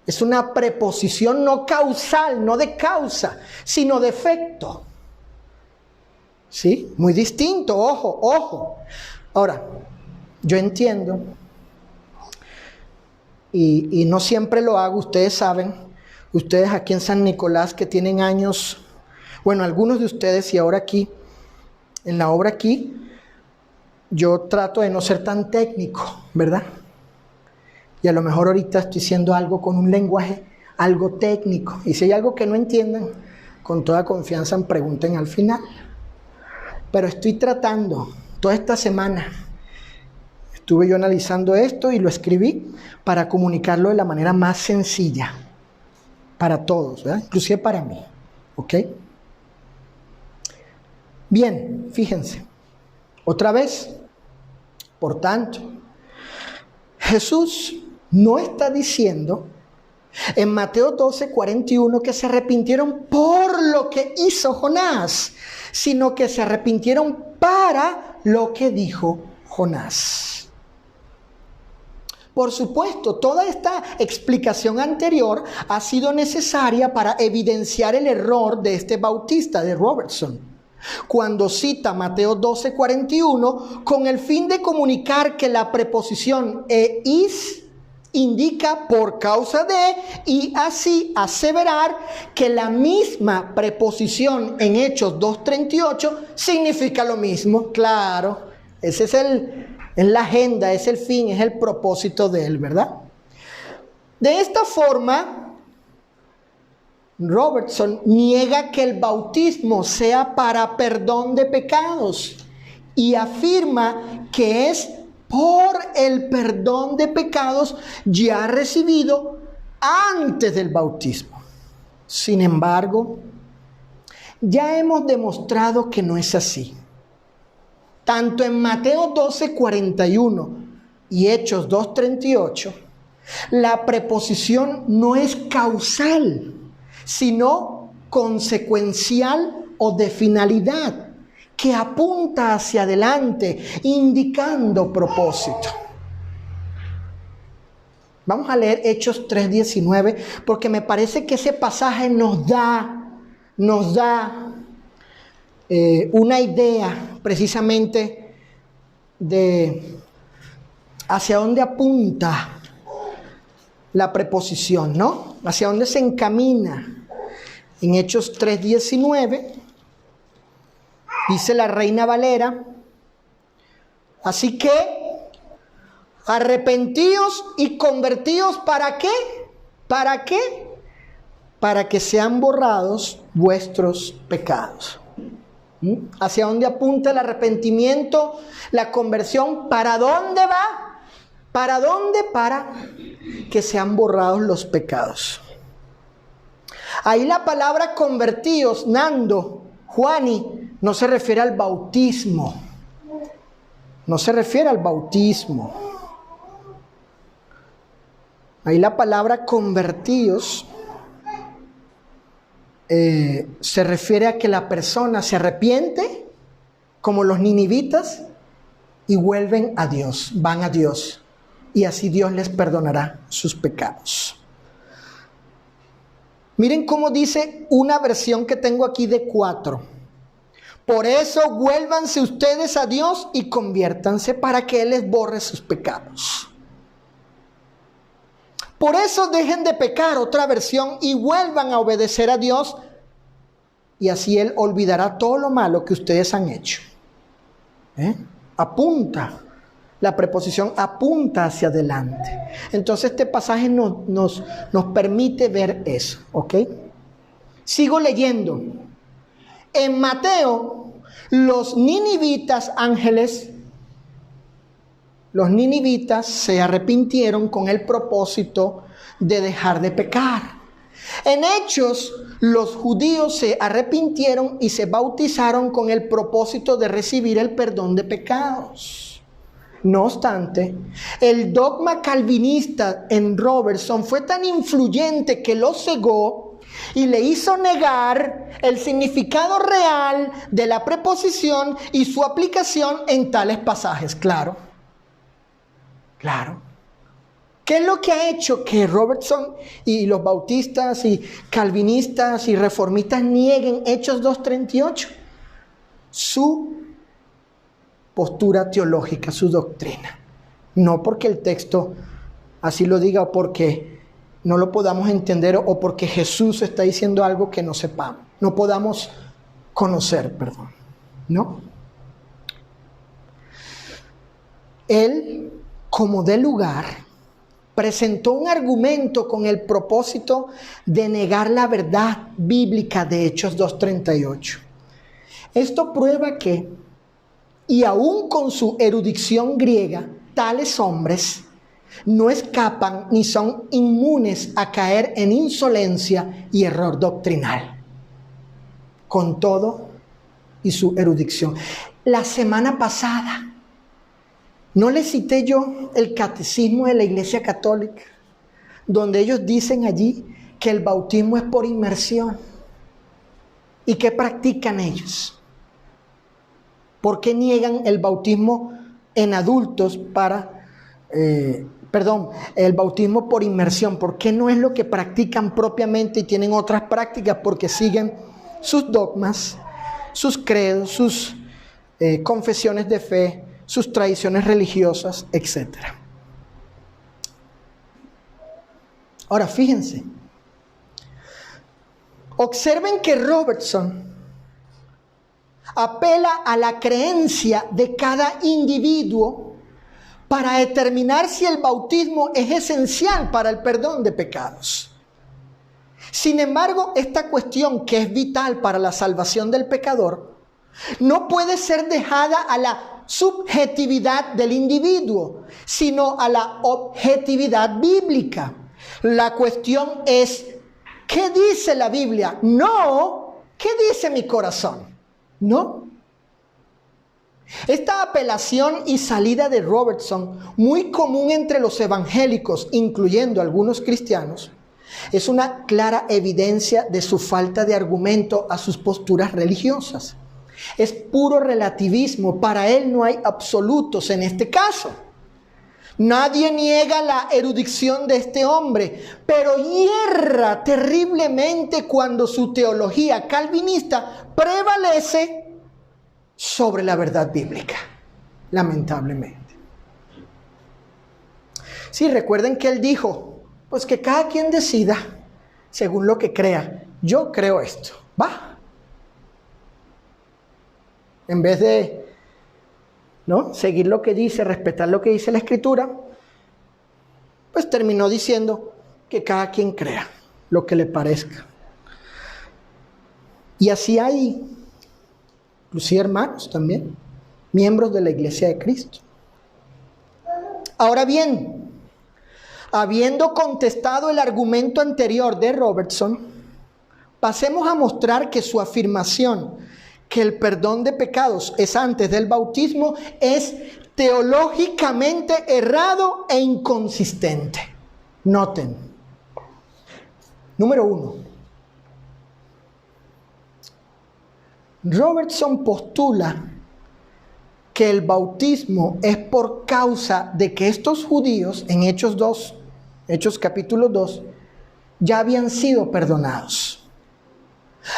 Es una preposición no causal, no de causa, sino de efecto. ¿Sí? Muy distinto, ojo. Ahora, yo entiendo, y no siempre lo hago, ustedes saben, ustedes aquí en San Nicolás que tienen años, bueno, algunos de ustedes y ahora aquí, en la obra aquí, yo trato de no ser tan técnico, ¿verdad? Y a lo mejor ahorita estoy diciendo algo con un lenguaje algo técnico. Y si hay algo que no entiendan, con toda confianza pregunten al final. Pero estoy tratando, toda esta semana, estuve yo analizando esto y lo escribí para comunicarlo de la manera más sencilla para todos, ¿verdad? Inclusive para mí, ¿ok? Bien, fíjense, otra vez, por tanto, Jesús no está diciendo en Mateo 12, 41 que se arrepintieron por lo que hizo Jonás, sino que se arrepintieron para lo que dijo Jonás. Por supuesto, toda esta explicación anterior ha sido necesaria para evidenciar el error de este bautista, de Robertson, cuando cita Mateo 12, 41 con el fin de comunicar que la preposición is indica por causa de, y así aseverar que la misma preposición en Hechos 2:38 significa lo mismo. Claro, ese es la agenda, es el fin, es el propósito de él, ¿verdad? De esta forma, Robertson niega que el bautismo sea para perdón de pecados y afirma que es por el perdón de pecados ya recibido antes del bautismo. Sin embargo, ya hemos demostrado que no es así. Tanto en Mateo 12, 41 y Hechos 2:38, la preposición no es causal, sino consecuencial o de finalidad, que apunta hacia adelante, indicando propósito. Vamos a leer Hechos 3:19, porque me parece que ese pasaje nos da una idea precisamente de hacia dónde apunta la preposición, ¿no? Hacia dónde se encamina. En Hechos 3:19 dice la Reina Valera: así que arrepentíos y convertíos, ¿para qué? ¿Para qué? Para que sean borrados vuestros pecados. ¿Hacia dónde apunta el arrepentimiento, la conversión? ¿Para dónde va? ¿Para dónde? Para que sean borrados los pecados. Ahí la palabra convertíos, Nando, Juani, no se refiere al bautismo. No se refiere al bautismo. Ahí la palabra convertíos se refiere a que la persona se arrepiente, como los ninivitas, y vuelven a Dios, van a Dios, y así Dios les perdonará sus pecados. Miren cómo dice una versión que tengo aquí de 4. Por eso vuélvanse ustedes a Dios y conviértanse para que Él les borre sus pecados. Por eso dejen de pecar, otra versión, y vuelvan a obedecer a Dios, y así Él olvidará todo lo malo que ustedes han hecho. Apunta, la preposición apunta hacia adelante. Entonces este pasaje nos permite ver eso, ¿ok? Sigo leyendo. En Mateo, los ninivitas se arrepintieron con el propósito de dejar de pecar. En Hechos, los judíos se arrepintieron y se bautizaron con el propósito de recibir el perdón de pecados. No obstante, el dogma calvinista en Robertson fue tan influyente que lo cegó y le hizo negar el significado real de la preposición y su aplicación en tales pasajes. Claro. ¿Qué es lo que ha hecho que Robertson y los bautistas y calvinistas y reformistas nieguen Hechos 2:38? Su postura teológica, su doctrina. No porque el texto así lo diga o porque no lo podamos entender o porque Jesús está diciendo algo que no sepamos, no podamos conocer, perdón. ¿No? Él, como de lugar, presentó un argumento con el propósito de negar la verdad bíblica de Hechos 2:38. Esto prueba que, y aún con su erudición griega, tales hombres no escapan ni son inmunes a caer en insolencia y error doctrinal. Con todo y su erudición. La semana pasada ¿No les cité yo el catecismo de la Iglesia Católica? Donde ellos dicen allí que el bautismo es por inmersión. ¿Y qué practican ellos? ¿Por qué niegan el bautismo en adultos el bautismo por inmersión? ¿Por qué no es lo que practican propiamente y tienen otras prácticas? Porque siguen sus dogmas, sus credos, sus confesiones de fe, sus tradiciones religiosas, etc. Ahora fíjense, observen que Robertson apela a la creencia de cada individuo para determinar si el bautismo es esencial para el perdón de pecados. Sin embargo, esta cuestión, que es vital para la salvación del pecador, no puede ser dejada a la subjetividad del individuo, sino a la objetividad bíblica. La cuestión es, ¿qué dice la Biblia? No, ¿qué dice mi corazón? No. Esta apelación y salida de Robertson, muy común entre los evangélicos, incluyendo algunos cristianos, es una clara evidencia de su falta de argumento a sus posturas religiosas. Es puro relativismo. Para él no hay absolutos en este caso. Nadie niega la erudición de este hombre, pero hierra terriblemente cuando su teología calvinista prevalece sobre la verdad bíblica, lamentablemente. Sí, recuerden que él dijo, pues que cada quien decida según lo que crea. Yo creo esto, va. En vez de seguir lo que dice, respetar lo que dice la Escritura, pues terminó diciendo que cada quien crea lo que le parezca. Y así hay, inclusive hermanos también, miembros de la Iglesia de Cristo. Ahora bien, habiendo contestado el argumento anterior de Robertson, pasemos a mostrar que su afirmación que el perdón de pecados es antes del bautismo es teológicamente errado e inconsistente. Noten. Número 1. Robertson postula que el bautismo es por causa de que estos judíos, en Hechos capítulo 2, ya habían sido perdonados.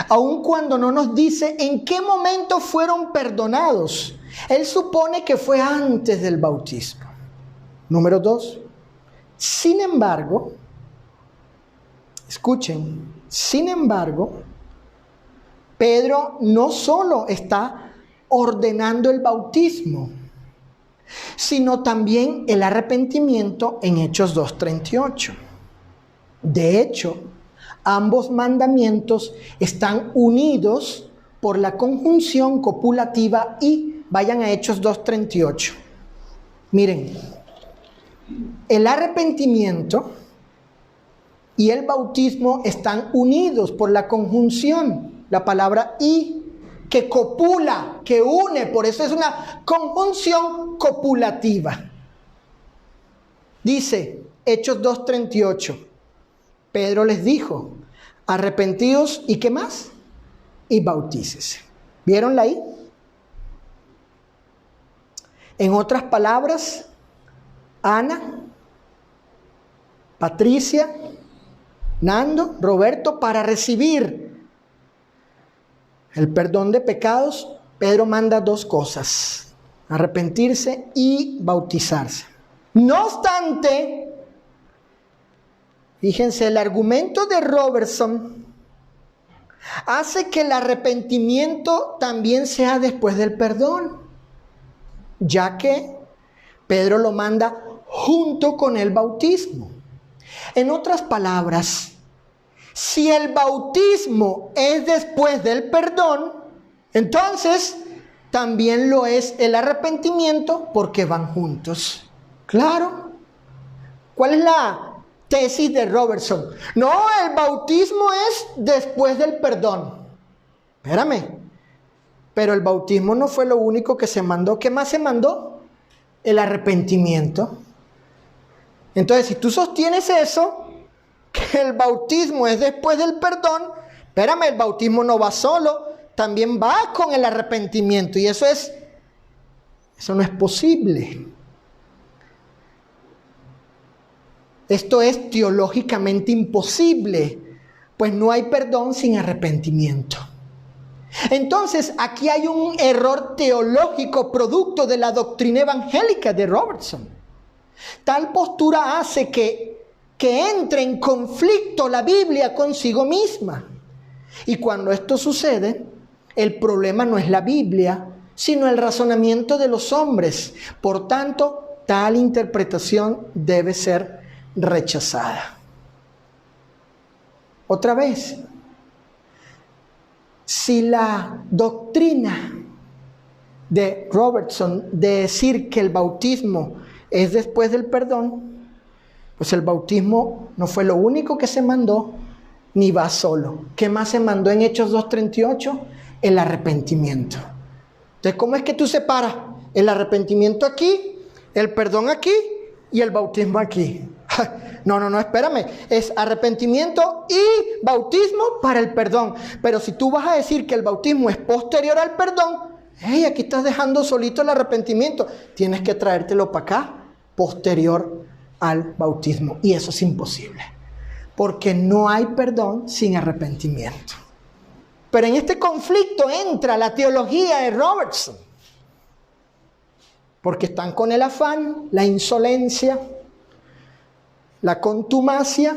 Aun cuando no nos dice en qué momento fueron perdonados, él supone que fue antes del bautismo. Número 2. Sin embargo, escuchen, Pedro no solo está ordenando el bautismo, sino también el arrepentimiento en Hechos 2:38. De hecho, ambos mandamientos están unidos por la conjunción copulativa y vayan a Hechos 2:38. Miren, el arrepentimiento y el bautismo están unidos por la conjunción, la palabra y, que copula, que une, por eso es una conjunción copulativa. Dice Hechos 2:38. Pedro les dijo, arrepentíos y ¿qué más? Y bautícese. ¿Vieronla ahí? En otras palabras, Ana, Patricia, Nando, Roberto, para recibir el perdón de pecados, Pedro manda 2 cosas, arrepentirse y bautizarse. No obstante, fíjense, el argumento de Robertson hace que el arrepentimiento también sea después del perdón, ya que Pedro lo manda junto con el bautismo. En otras palabras, si el bautismo es después del perdón, entonces también lo es el arrepentimiento porque van juntos. Claro. ¿Cuál es la tesis de Robertson? No, el bautismo es después del perdón. Espérame. Pero el bautismo no fue lo único que se mandó. ¿Qué más se mandó? el arrepentimiento. Entonces, si tú sostienes eso, que el bautismo es después del perdón, espérame, el bautismo no va solo, también va con el arrepentimiento. Y eso no es posible. Esto es teológicamente imposible, pues no hay perdón sin arrepentimiento. Entonces, aquí hay un error teológico producto de la doctrina evangélica de Robertson. Tal postura hace que entre en conflicto la Biblia consigo misma. Y cuando esto sucede, el problema no es la Biblia, sino el razonamiento de los hombres. Por tanto, tal interpretación debe ser rechazada. Otra vez, si la doctrina de Robertson de decir que el bautismo es después del perdón, pues el bautismo no fue lo único que se mandó, ni va solo. ¿Qué más se mandó en Hechos 2:38? El arrepentimiento. Entonces, ¿cómo es que tú separas el arrepentimiento aquí, el perdón aquí y el bautismo aquí? No, espérame. Es arrepentimiento y bautismo para el perdón. Pero si tú vas a decir que el bautismo es posterior al perdón, aquí estás dejando solito el arrepentimiento. Tienes que traértelo para acá, posterior al bautismo. Y eso es imposible, porque no hay perdón sin arrepentimiento. Pero en este conflicto entra la teología de Robertson, porque están con el afán, la insolencia, la contumacia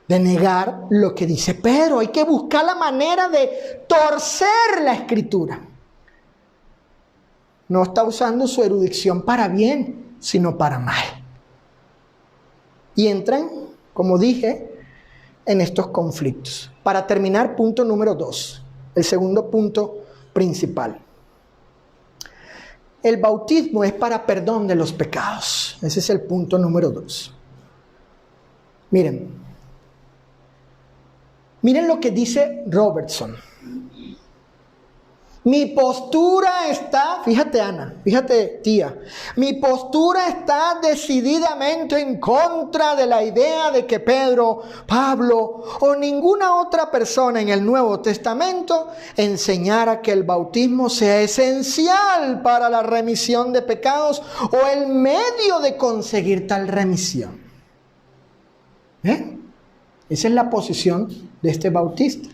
de negar lo que dice Pedro. Hay que buscar la manera de torcer la Escritura. No está usando su erudición para bien, sino para mal. Y entran, como dije, en estos conflictos. Para terminar, punto número 2, el segundo punto principal. El bautismo es para perdón de los pecados. Ese es el punto número 2. Miren lo que dice Robertson. Mi postura está, fíjate Ana, fíjate tía, mi postura está decididamente en contra de la idea de que Pedro, Pablo o ninguna otra persona en el Nuevo Testamento enseñara que el bautismo sea esencial para la remisión de pecados o el medio de conseguir tal remisión. Esa es la posición de este bautista.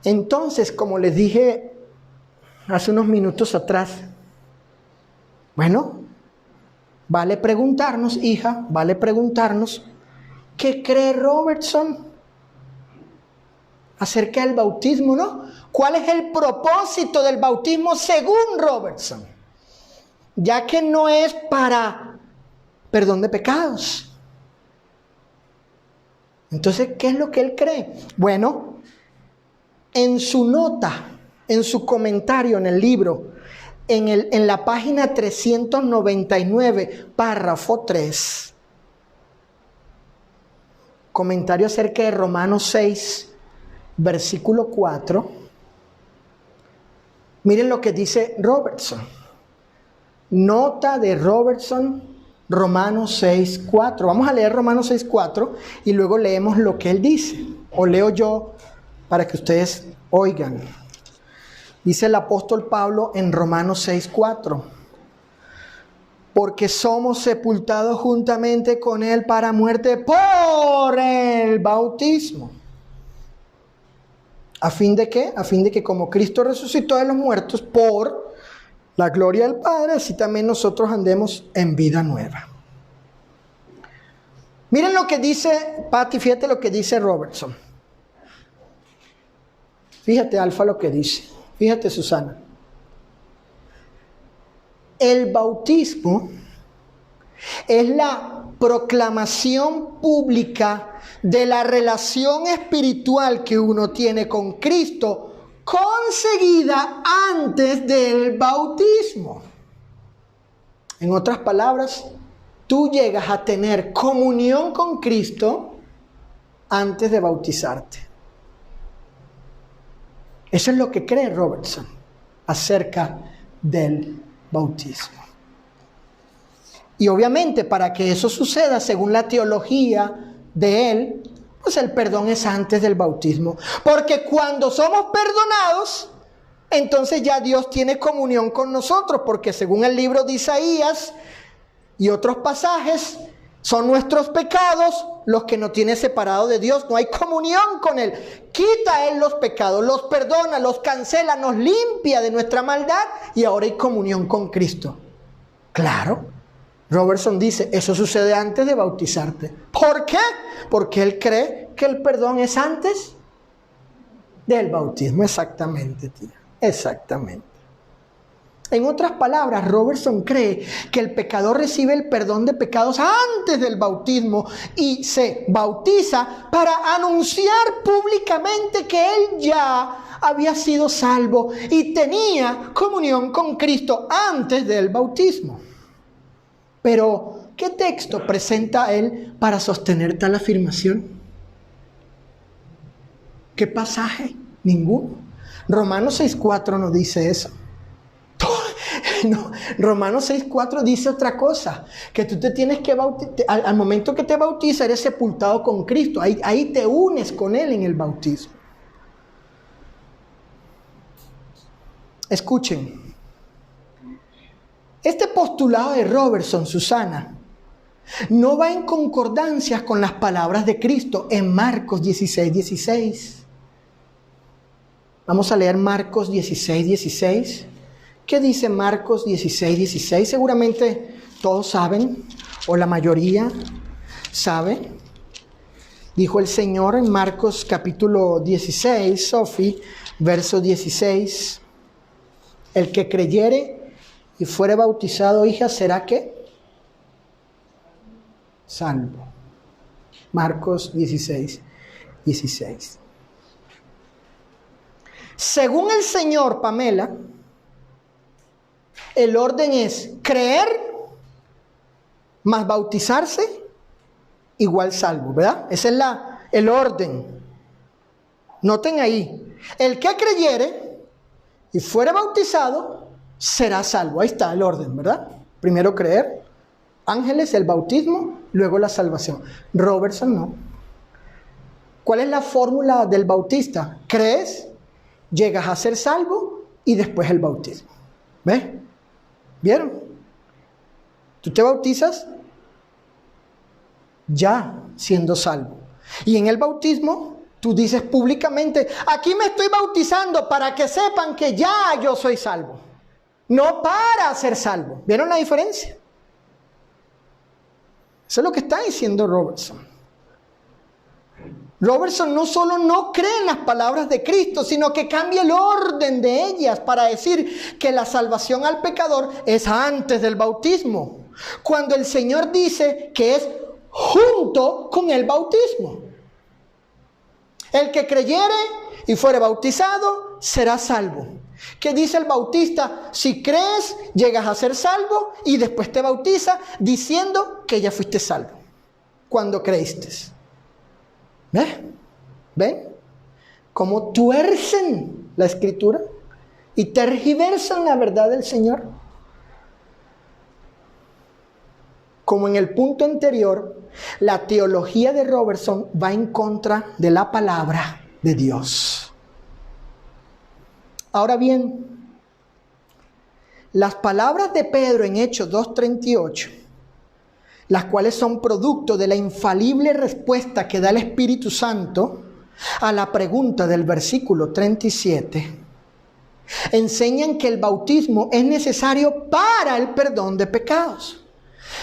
Entonces, como les dije hace unos minutos atrás, bueno, vale preguntarnos, hija, vale preguntarnos, ¿qué cree Robertson acerca del bautismo, no? ¿Cuál es el propósito del bautismo según Robertson? Ya que no es para perdón de pecados. Entonces, ¿qué es lo que él cree? Bueno, en su nota, en su comentario en el libro, en la página 399, párrafo 3, comentario acerca de Romanos 6, versículo 4, miren lo que dice Robertson. Nota de Robertson, Romanos 6:4. Vamos a leer Romanos 6:4 y luego leemos lo que él dice. O leo yo para que ustedes oigan. Dice el apóstol Pablo en Romanos 6:4. Porque somos sepultados juntamente con él para muerte por el bautismo. ¿A fin de qué? A fin de que como Cristo resucitó de los muertos por la gloria del Padre, así también nosotros andemos en vida nueva. Miren lo que dice, Patti, fíjate lo que dice Robertson. Fíjate, Alfa, lo que dice. Fíjate, Susana. El bautismo es la proclamación pública de la relación espiritual que uno tiene con Cristo, conseguida antes del bautismo. En otras palabras, tú llegas a tener comunión con Cristo antes de bautizarte. Eso es lo que cree Robertson acerca del bautismo. Y obviamente para que eso suceda, según la teología de él, pues el perdón es antes del bautismo. Porque cuando somos perdonados, entonces ya Dios tiene comunión con nosotros, porque según el libro de Isaías y otros pasajes, son nuestros pecados los que nos tienen separados de Dios. No hay comunión con Él. Quita Él los pecados, los perdona, los cancela, nos limpia de nuestra maldad y ahora hay comunión con Cristo. Claro. Robertson dice, eso sucede antes de bautizarte. ¿Por qué? Porque él cree que el perdón es antes del bautismo. Exactamente, tía. Exactamente. En otras palabras, Robertson cree que el pecador recibe el perdón de pecados antes del bautismo y se bautiza para anunciar públicamente que él ya había sido salvo y tenía comunión con Cristo antes del bautismo. Pero, ¿qué texto presenta él para sostener tal afirmación? ¿Qué pasaje? Ninguno. Romanos 6.4 no dice eso. No, Romanos 6.4 dice otra cosa, que tú te tienes que bautizar, al momento que te bautizas eres sepultado con Cristo, ahí te unes con Él en el bautismo. Escuchen, este postulado de Robertson, Susana, no va en concordancia con las palabras de Cristo en Marcos 16:16. Vamos a leer Marcos 16:16. ¿Qué dice Marcos 16:16? Seguramente todos saben, o la mayoría sabe. Dijo el Señor en Marcos capítulo 16, Sofi, verso 16. El que creyere y fuere bautizado, hija, ¿será qué? Salvo. Marcos 16:16. Según el Señor, Pamela, el orden es creer más bautizarse igual salvo, ¿verdad? Ese es el orden. Noten ahí, el que creyere y fuere bautizado será salvo. Ahí está el orden, ¿verdad? Primero creer, ángeles, el bautismo, luego la salvación. Robertson no. ¿Cuál es la fórmula del bautista? Crees, llegas a ser salvo y después el bautismo. ¿Ves? ¿Vieron? Tú te bautizas ya siendo salvo. Y en el bautismo tú dices públicamente, aquí me estoy bautizando para que sepan que ya yo soy salvo. No para ser salvo. ¿Vieron la diferencia? Eso es lo que está diciendo Robertson. Robertson no solo no cree en las palabras de Cristo, sino que cambia el orden de ellas para decir que la salvación al pecador es antes del bautismo, cuando el Señor dice que es junto con el bautismo. El que creyere y fuere bautizado será salvo. ¿Qué dice el bautista? Si crees, llegas a ser salvo y después te bautiza diciendo que ya fuiste salvo cuando creíste. ¿Ven? Cómo tuercen la Escritura y tergiversan la verdad del Señor. Como en el punto anterior, la teología de Robertson va en contra de la palabra de Dios. Ahora bien, las palabras de Pedro en Hechos 2:38, las cuales son producto de la infalible respuesta que da el Espíritu Santo a la pregunta del versículo 37, enseñan que el bautismo es necesario para el perdón de pecados.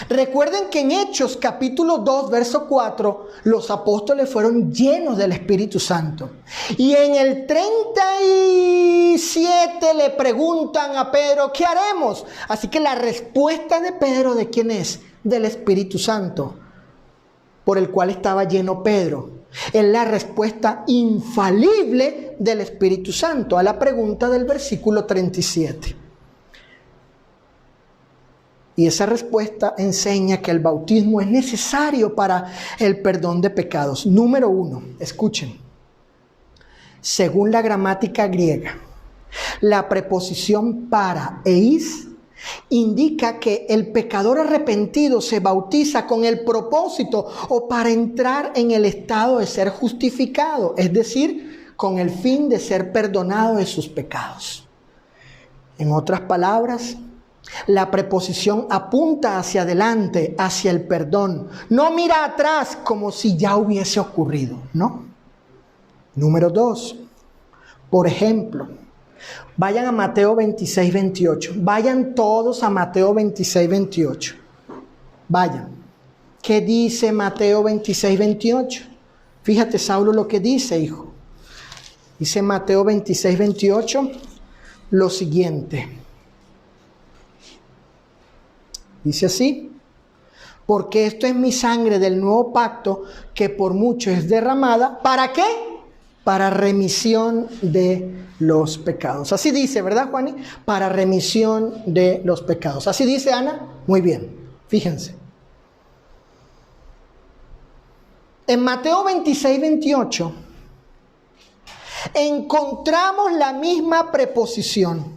Recuerden que en Hechos capítulo 2, verso 4, los apóstoles fueron llenos del Espíritu Santo. Y en el 37 le preguntan a Pedro, ¿qué haremos? Así que la respuesta de Pedro, ¿de quién es? Del Espíritu Santo, por el cual estaba lleno Pedro. Es la respuesta infalible del Espíritu Santo a la pregunta del versículo 37. Y esa respuesta enseña que el bautismo es necesario para el perdón de pecados. Número 1, escuchen. Según la gramática griega, la preposición para eis indica que el pecador arrepentido se bautiza con el propósito o para entrar en el estado de ser justificado, es decir, con el fin de ser perdonado de sus pecados. En otras palabras, la preposición apunta hacia adelante, hacia el perdón. No mira atrás como si ya hubiese ocurrido, ¿no? Número 2. Por ejemplo, vayan a Mateo 26, 28. Vayan todos a Mateo 26, 28. Vayan. ¿Qué dice Mateo 26, 28? Fíjate, Saulo, lo que dice, hijo. Dice Mateo 26, 28 lo siguiente. Dice así: porque esto es mi sangre del nuevo pacto que por mucho es derramada. ¿Para qué? Para remisión de los pecados. Así dice, ¿verdad, Juani? Para remisión de los pecados. Así dice, Ana. Muy bien, fíjense. En Mateo 26, 28 encontramos la misma preposición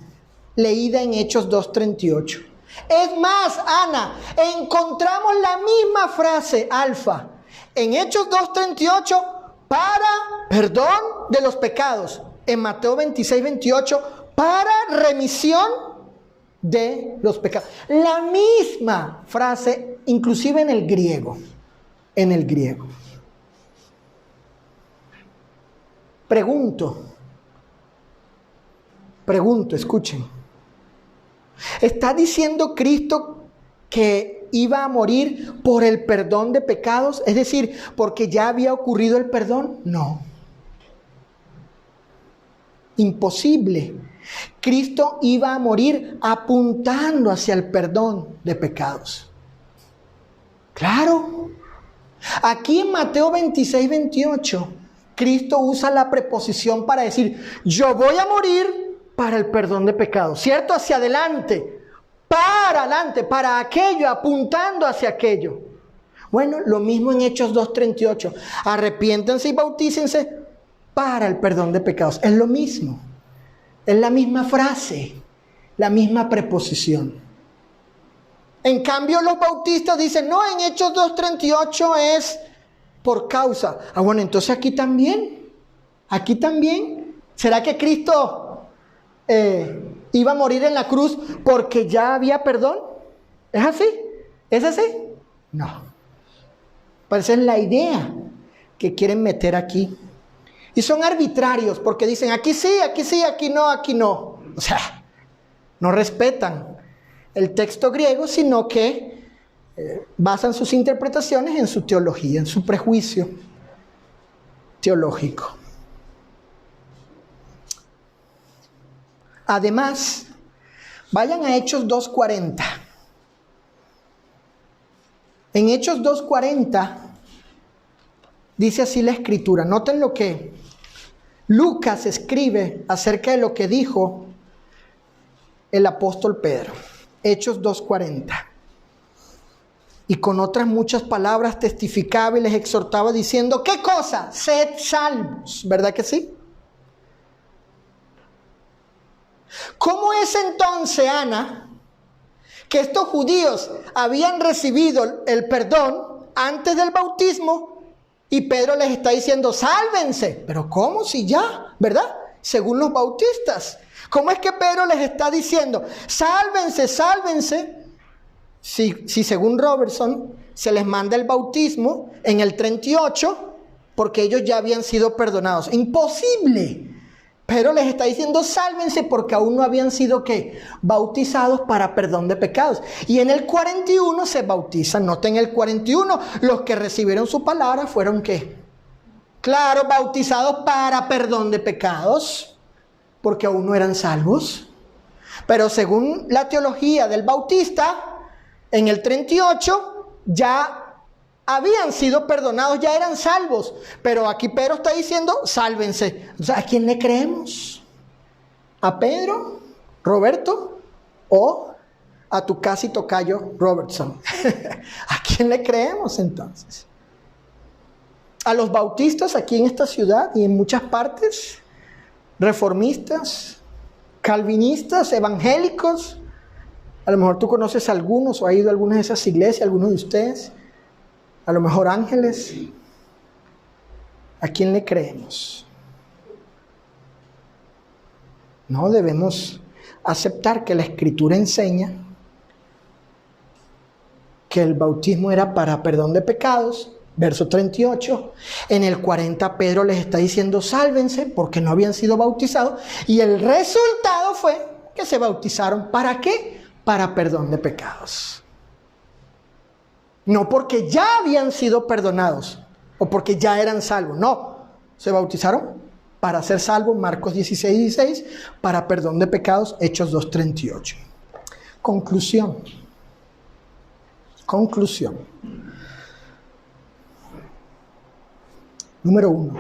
leída en Hechos 2, 38. Es más, Ana, encontramos la misma frase, alfa, en Hechos 2, 38, para perdón de los pecados. En Mateo 26, 28, para remisión de los pecados. La misma frase, inclusive en el griego. En el griego. Pregunto, escuchen. ¿Está diciendo Cristo que iba a morir por el perdón de pecados? Es decir, porque ya había ocurrido el perdón. No. Imposible. Cristo iba a morir apuntando hacia el perdón de pecados. Claro. Aquí en Mateo 26, 28, Cristo usa la preposición para decir, yo voy a morir para el perdón de pecados, ¿cierto? Hacia adelante, para aquello, apuntando hacia aquello. Bueno, lo mismo en Hechos 2:38. Arrepiéntanse y bautícense para el perdón de pecados. Es lo mismo. Es la misma frase, la misma preposición. En cambio, los bautistas dicen, no, en Hechos 2:38 es por causa. Ah, bueno, entonces aquí también. ¿Será que Cristo iba a morir en la cruz porque ya había perdón? ¿Es así? ¿Es así? No. Pues esa es la idea que quieren meter aquí. Y son arbitrarios porque dicen aquí sí, aquí no. O sea, no respetan el texto griego, sino que basan sus interpretaciones en su teología, en su prejuicio teológico. Además, vayan a Hechos 2:40. En Hechos 2:40 dice así la Escritura. Noten lo que Lucas escribe acerca de lo que dijo el apóstol Pedro. Hechos 2:40. Y con otras muchas palabras testificaba y les exhortaba diciendo, ¿qué cosa? Sed salvos. ¿Verdad que sí? ¿Cómo es entonces, Ana, que estos judíos habían recibido el perdón antes del bautismo y Pedro les está diciendo, sálvense? Pero ¿cómo si ya? ¿Verdad? Según los bautistas. ¿Cómo es que Pedro les está diciendo, sálvense? Si según Robertson se les manda el bautismo en el 38 porque ellos ya habían sido perdonados. Imposible. Pero les está diciendo sálvense porque aún no habían sido ¿qué? Bautizados para perdón de pecados. Y en el 41 se bautizan. Noten el 41. Los que recibieron su palabra fueron ¿qué? Claro, bautizados para perdón de pecados. Porque aún no eran salvos. Pero según la teología del bautista, en el 38 ya habían sido perdonados, ya eran salvos. Pero aquí Pedro está diciendo, sálvense. O sea, ¿a quién le creemos? ¿A Pedro, Roberto o a tu casi tocayo Robertson? ¿A quién le creemos entonces? ¿A los bautistas aquí en esta ciudad y en muchas partes? ¿Reformistas? ¿Calvinistas? ¿Evangélicos? A lo mejor tú conoces a algunos o ha ido a algunas de esas iglesias, algunos de ustedes. A lo mejor ángeles. ¿A quién le creemos? No, debemos aceptar que la Escritura enseña que el bautismo era para perdón de pecados. Verso 38, en el 40 Pedro les está diciendo sálvense porque no habían sido bautizados, y el resultado fue que se bautizaron. ¿Para qué? Para perdón de pecados. No porque ya habían sido perdonados o porque ya eran salvos, no, se bautizaron para ser salvos, Marcos 16:16, para perdón de pecados, Hechos 2:38. Conclusión. Número 1.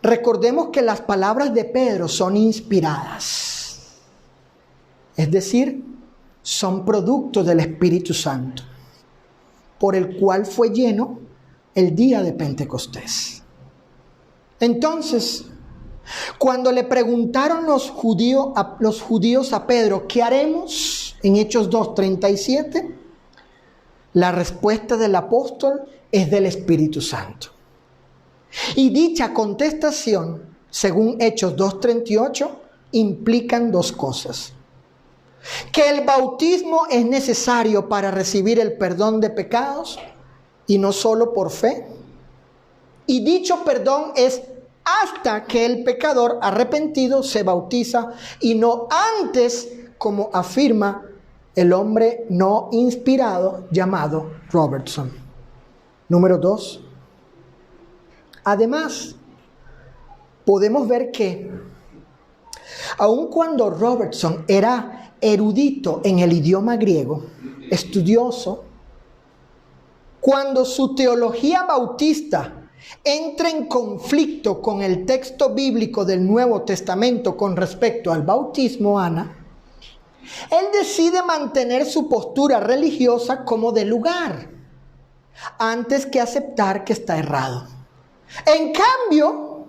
Recordemos que las palabras de Pedro son inspiradas. Es decir, son producto del Espíritu Santo, por el cual fue lleno el día de Pentecostés. Entonces, cuando le preguntaron los judíos a Pedro, ¿qué haremos? En Hechos 2:37, la respuesta del apóstol es del Espíritu Santo. Y dicha contestación, según Hechos 2:38, implican dos cosas. Que el bautismo es necesario para recibir el perdón de pecados y no solo por fe. Y dicho perdón es hasta que el pecador arrepentido se bautiza y no antes, como afirma el hombre no inspirado llamado Robertson. Número 2. Además, podemos ver que, aun cuando Robertson era erudito en el idioma griego, estudioso, cuando su teología bautista entra en conflicto con el texto bíblico del Nuevo Testamento con respecto al bautismo, Ana, él decide mantener su postura religiosa como de lugar, antes que aceptar que está errado. En cambio,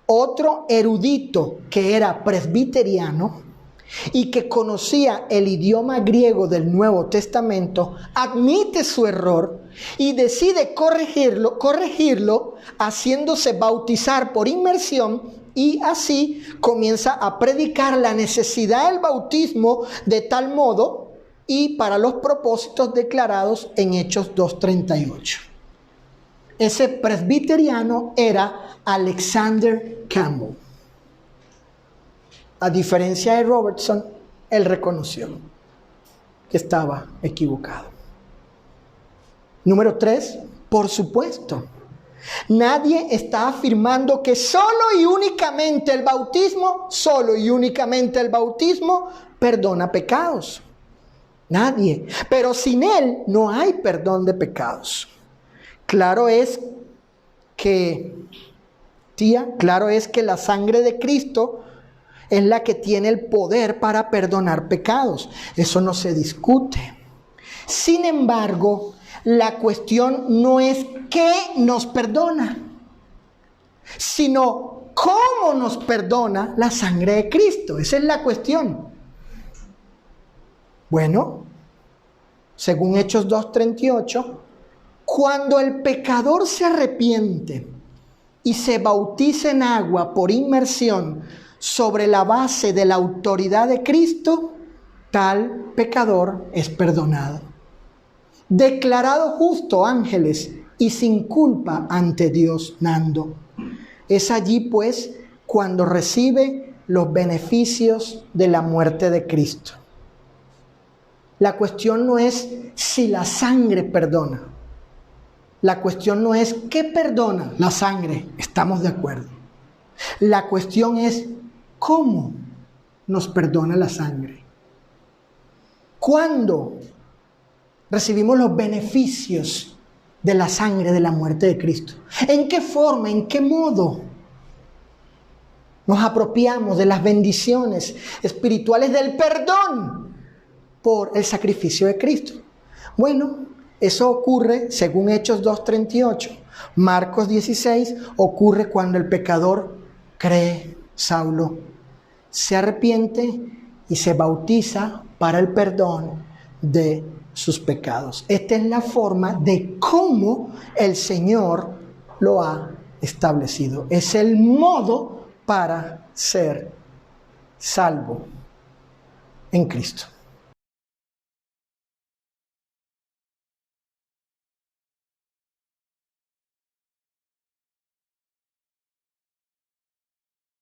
otro erudito que era presbiteriano y que conocía el idioma griego del Nuevo Testamento, admite su error y decide corregirlo haciéndose bautizar por inmersión, y así comienza a predicar la necesidad del bautismo de tal modo y para los propósitos declarados en Hechos 2:38. Ese presbiteriano era Alexander Campbell. A diferencia de Robertson, él reconoció que estaba equivocado. Número 3, por supuesto, nadie está afirmando que solo y únicamente el bautismo perdona pecados. Nadie. Pero sin él no hay perdón de pecados. Claro es que la sangre de Cristo es la que tiene el poder para perdonar pecados. Eso no se discute. Sin embargo, la cuestión no es qué nos perdona, sino cómo nos perdona la sangre de Cristo. Esa es la cuestión. Bueno, según Hechos 2:38, cuando el pecador se arrepiente y se bautiza en agua por inmersión sobre la base de la autoridad de Cristo, tal pecador es perdonado, declarado justo, ángeles, y sin culpa ante Dios, Nando. Es allí, pues, cuando recibe los beneficios de la muerte de Cristo. La cuestión no es si la sangre perdona. La cuestión no es qué perdona la sangre, estamos de acuerdo. La cuestión es cómo nos perdona la sangre. ¿Cuándo recibimos los beneficios de la sangre de la muerte de Cristo? ¿En qué forma, en qué modo nos apropiamos de las bendiciones espirituales del perdón por el sacrificio de Cristo? Bueno, eso ocurre, según Hechos 2:38, Marcos 16, ocurre cuando el pecador cree, Saulo, se arrepiente y se bautiza para el perdón de sus pecados. Esta es la forma de cómo el Señor lo ha establecido. Es el modo para ser salvo en Cristo.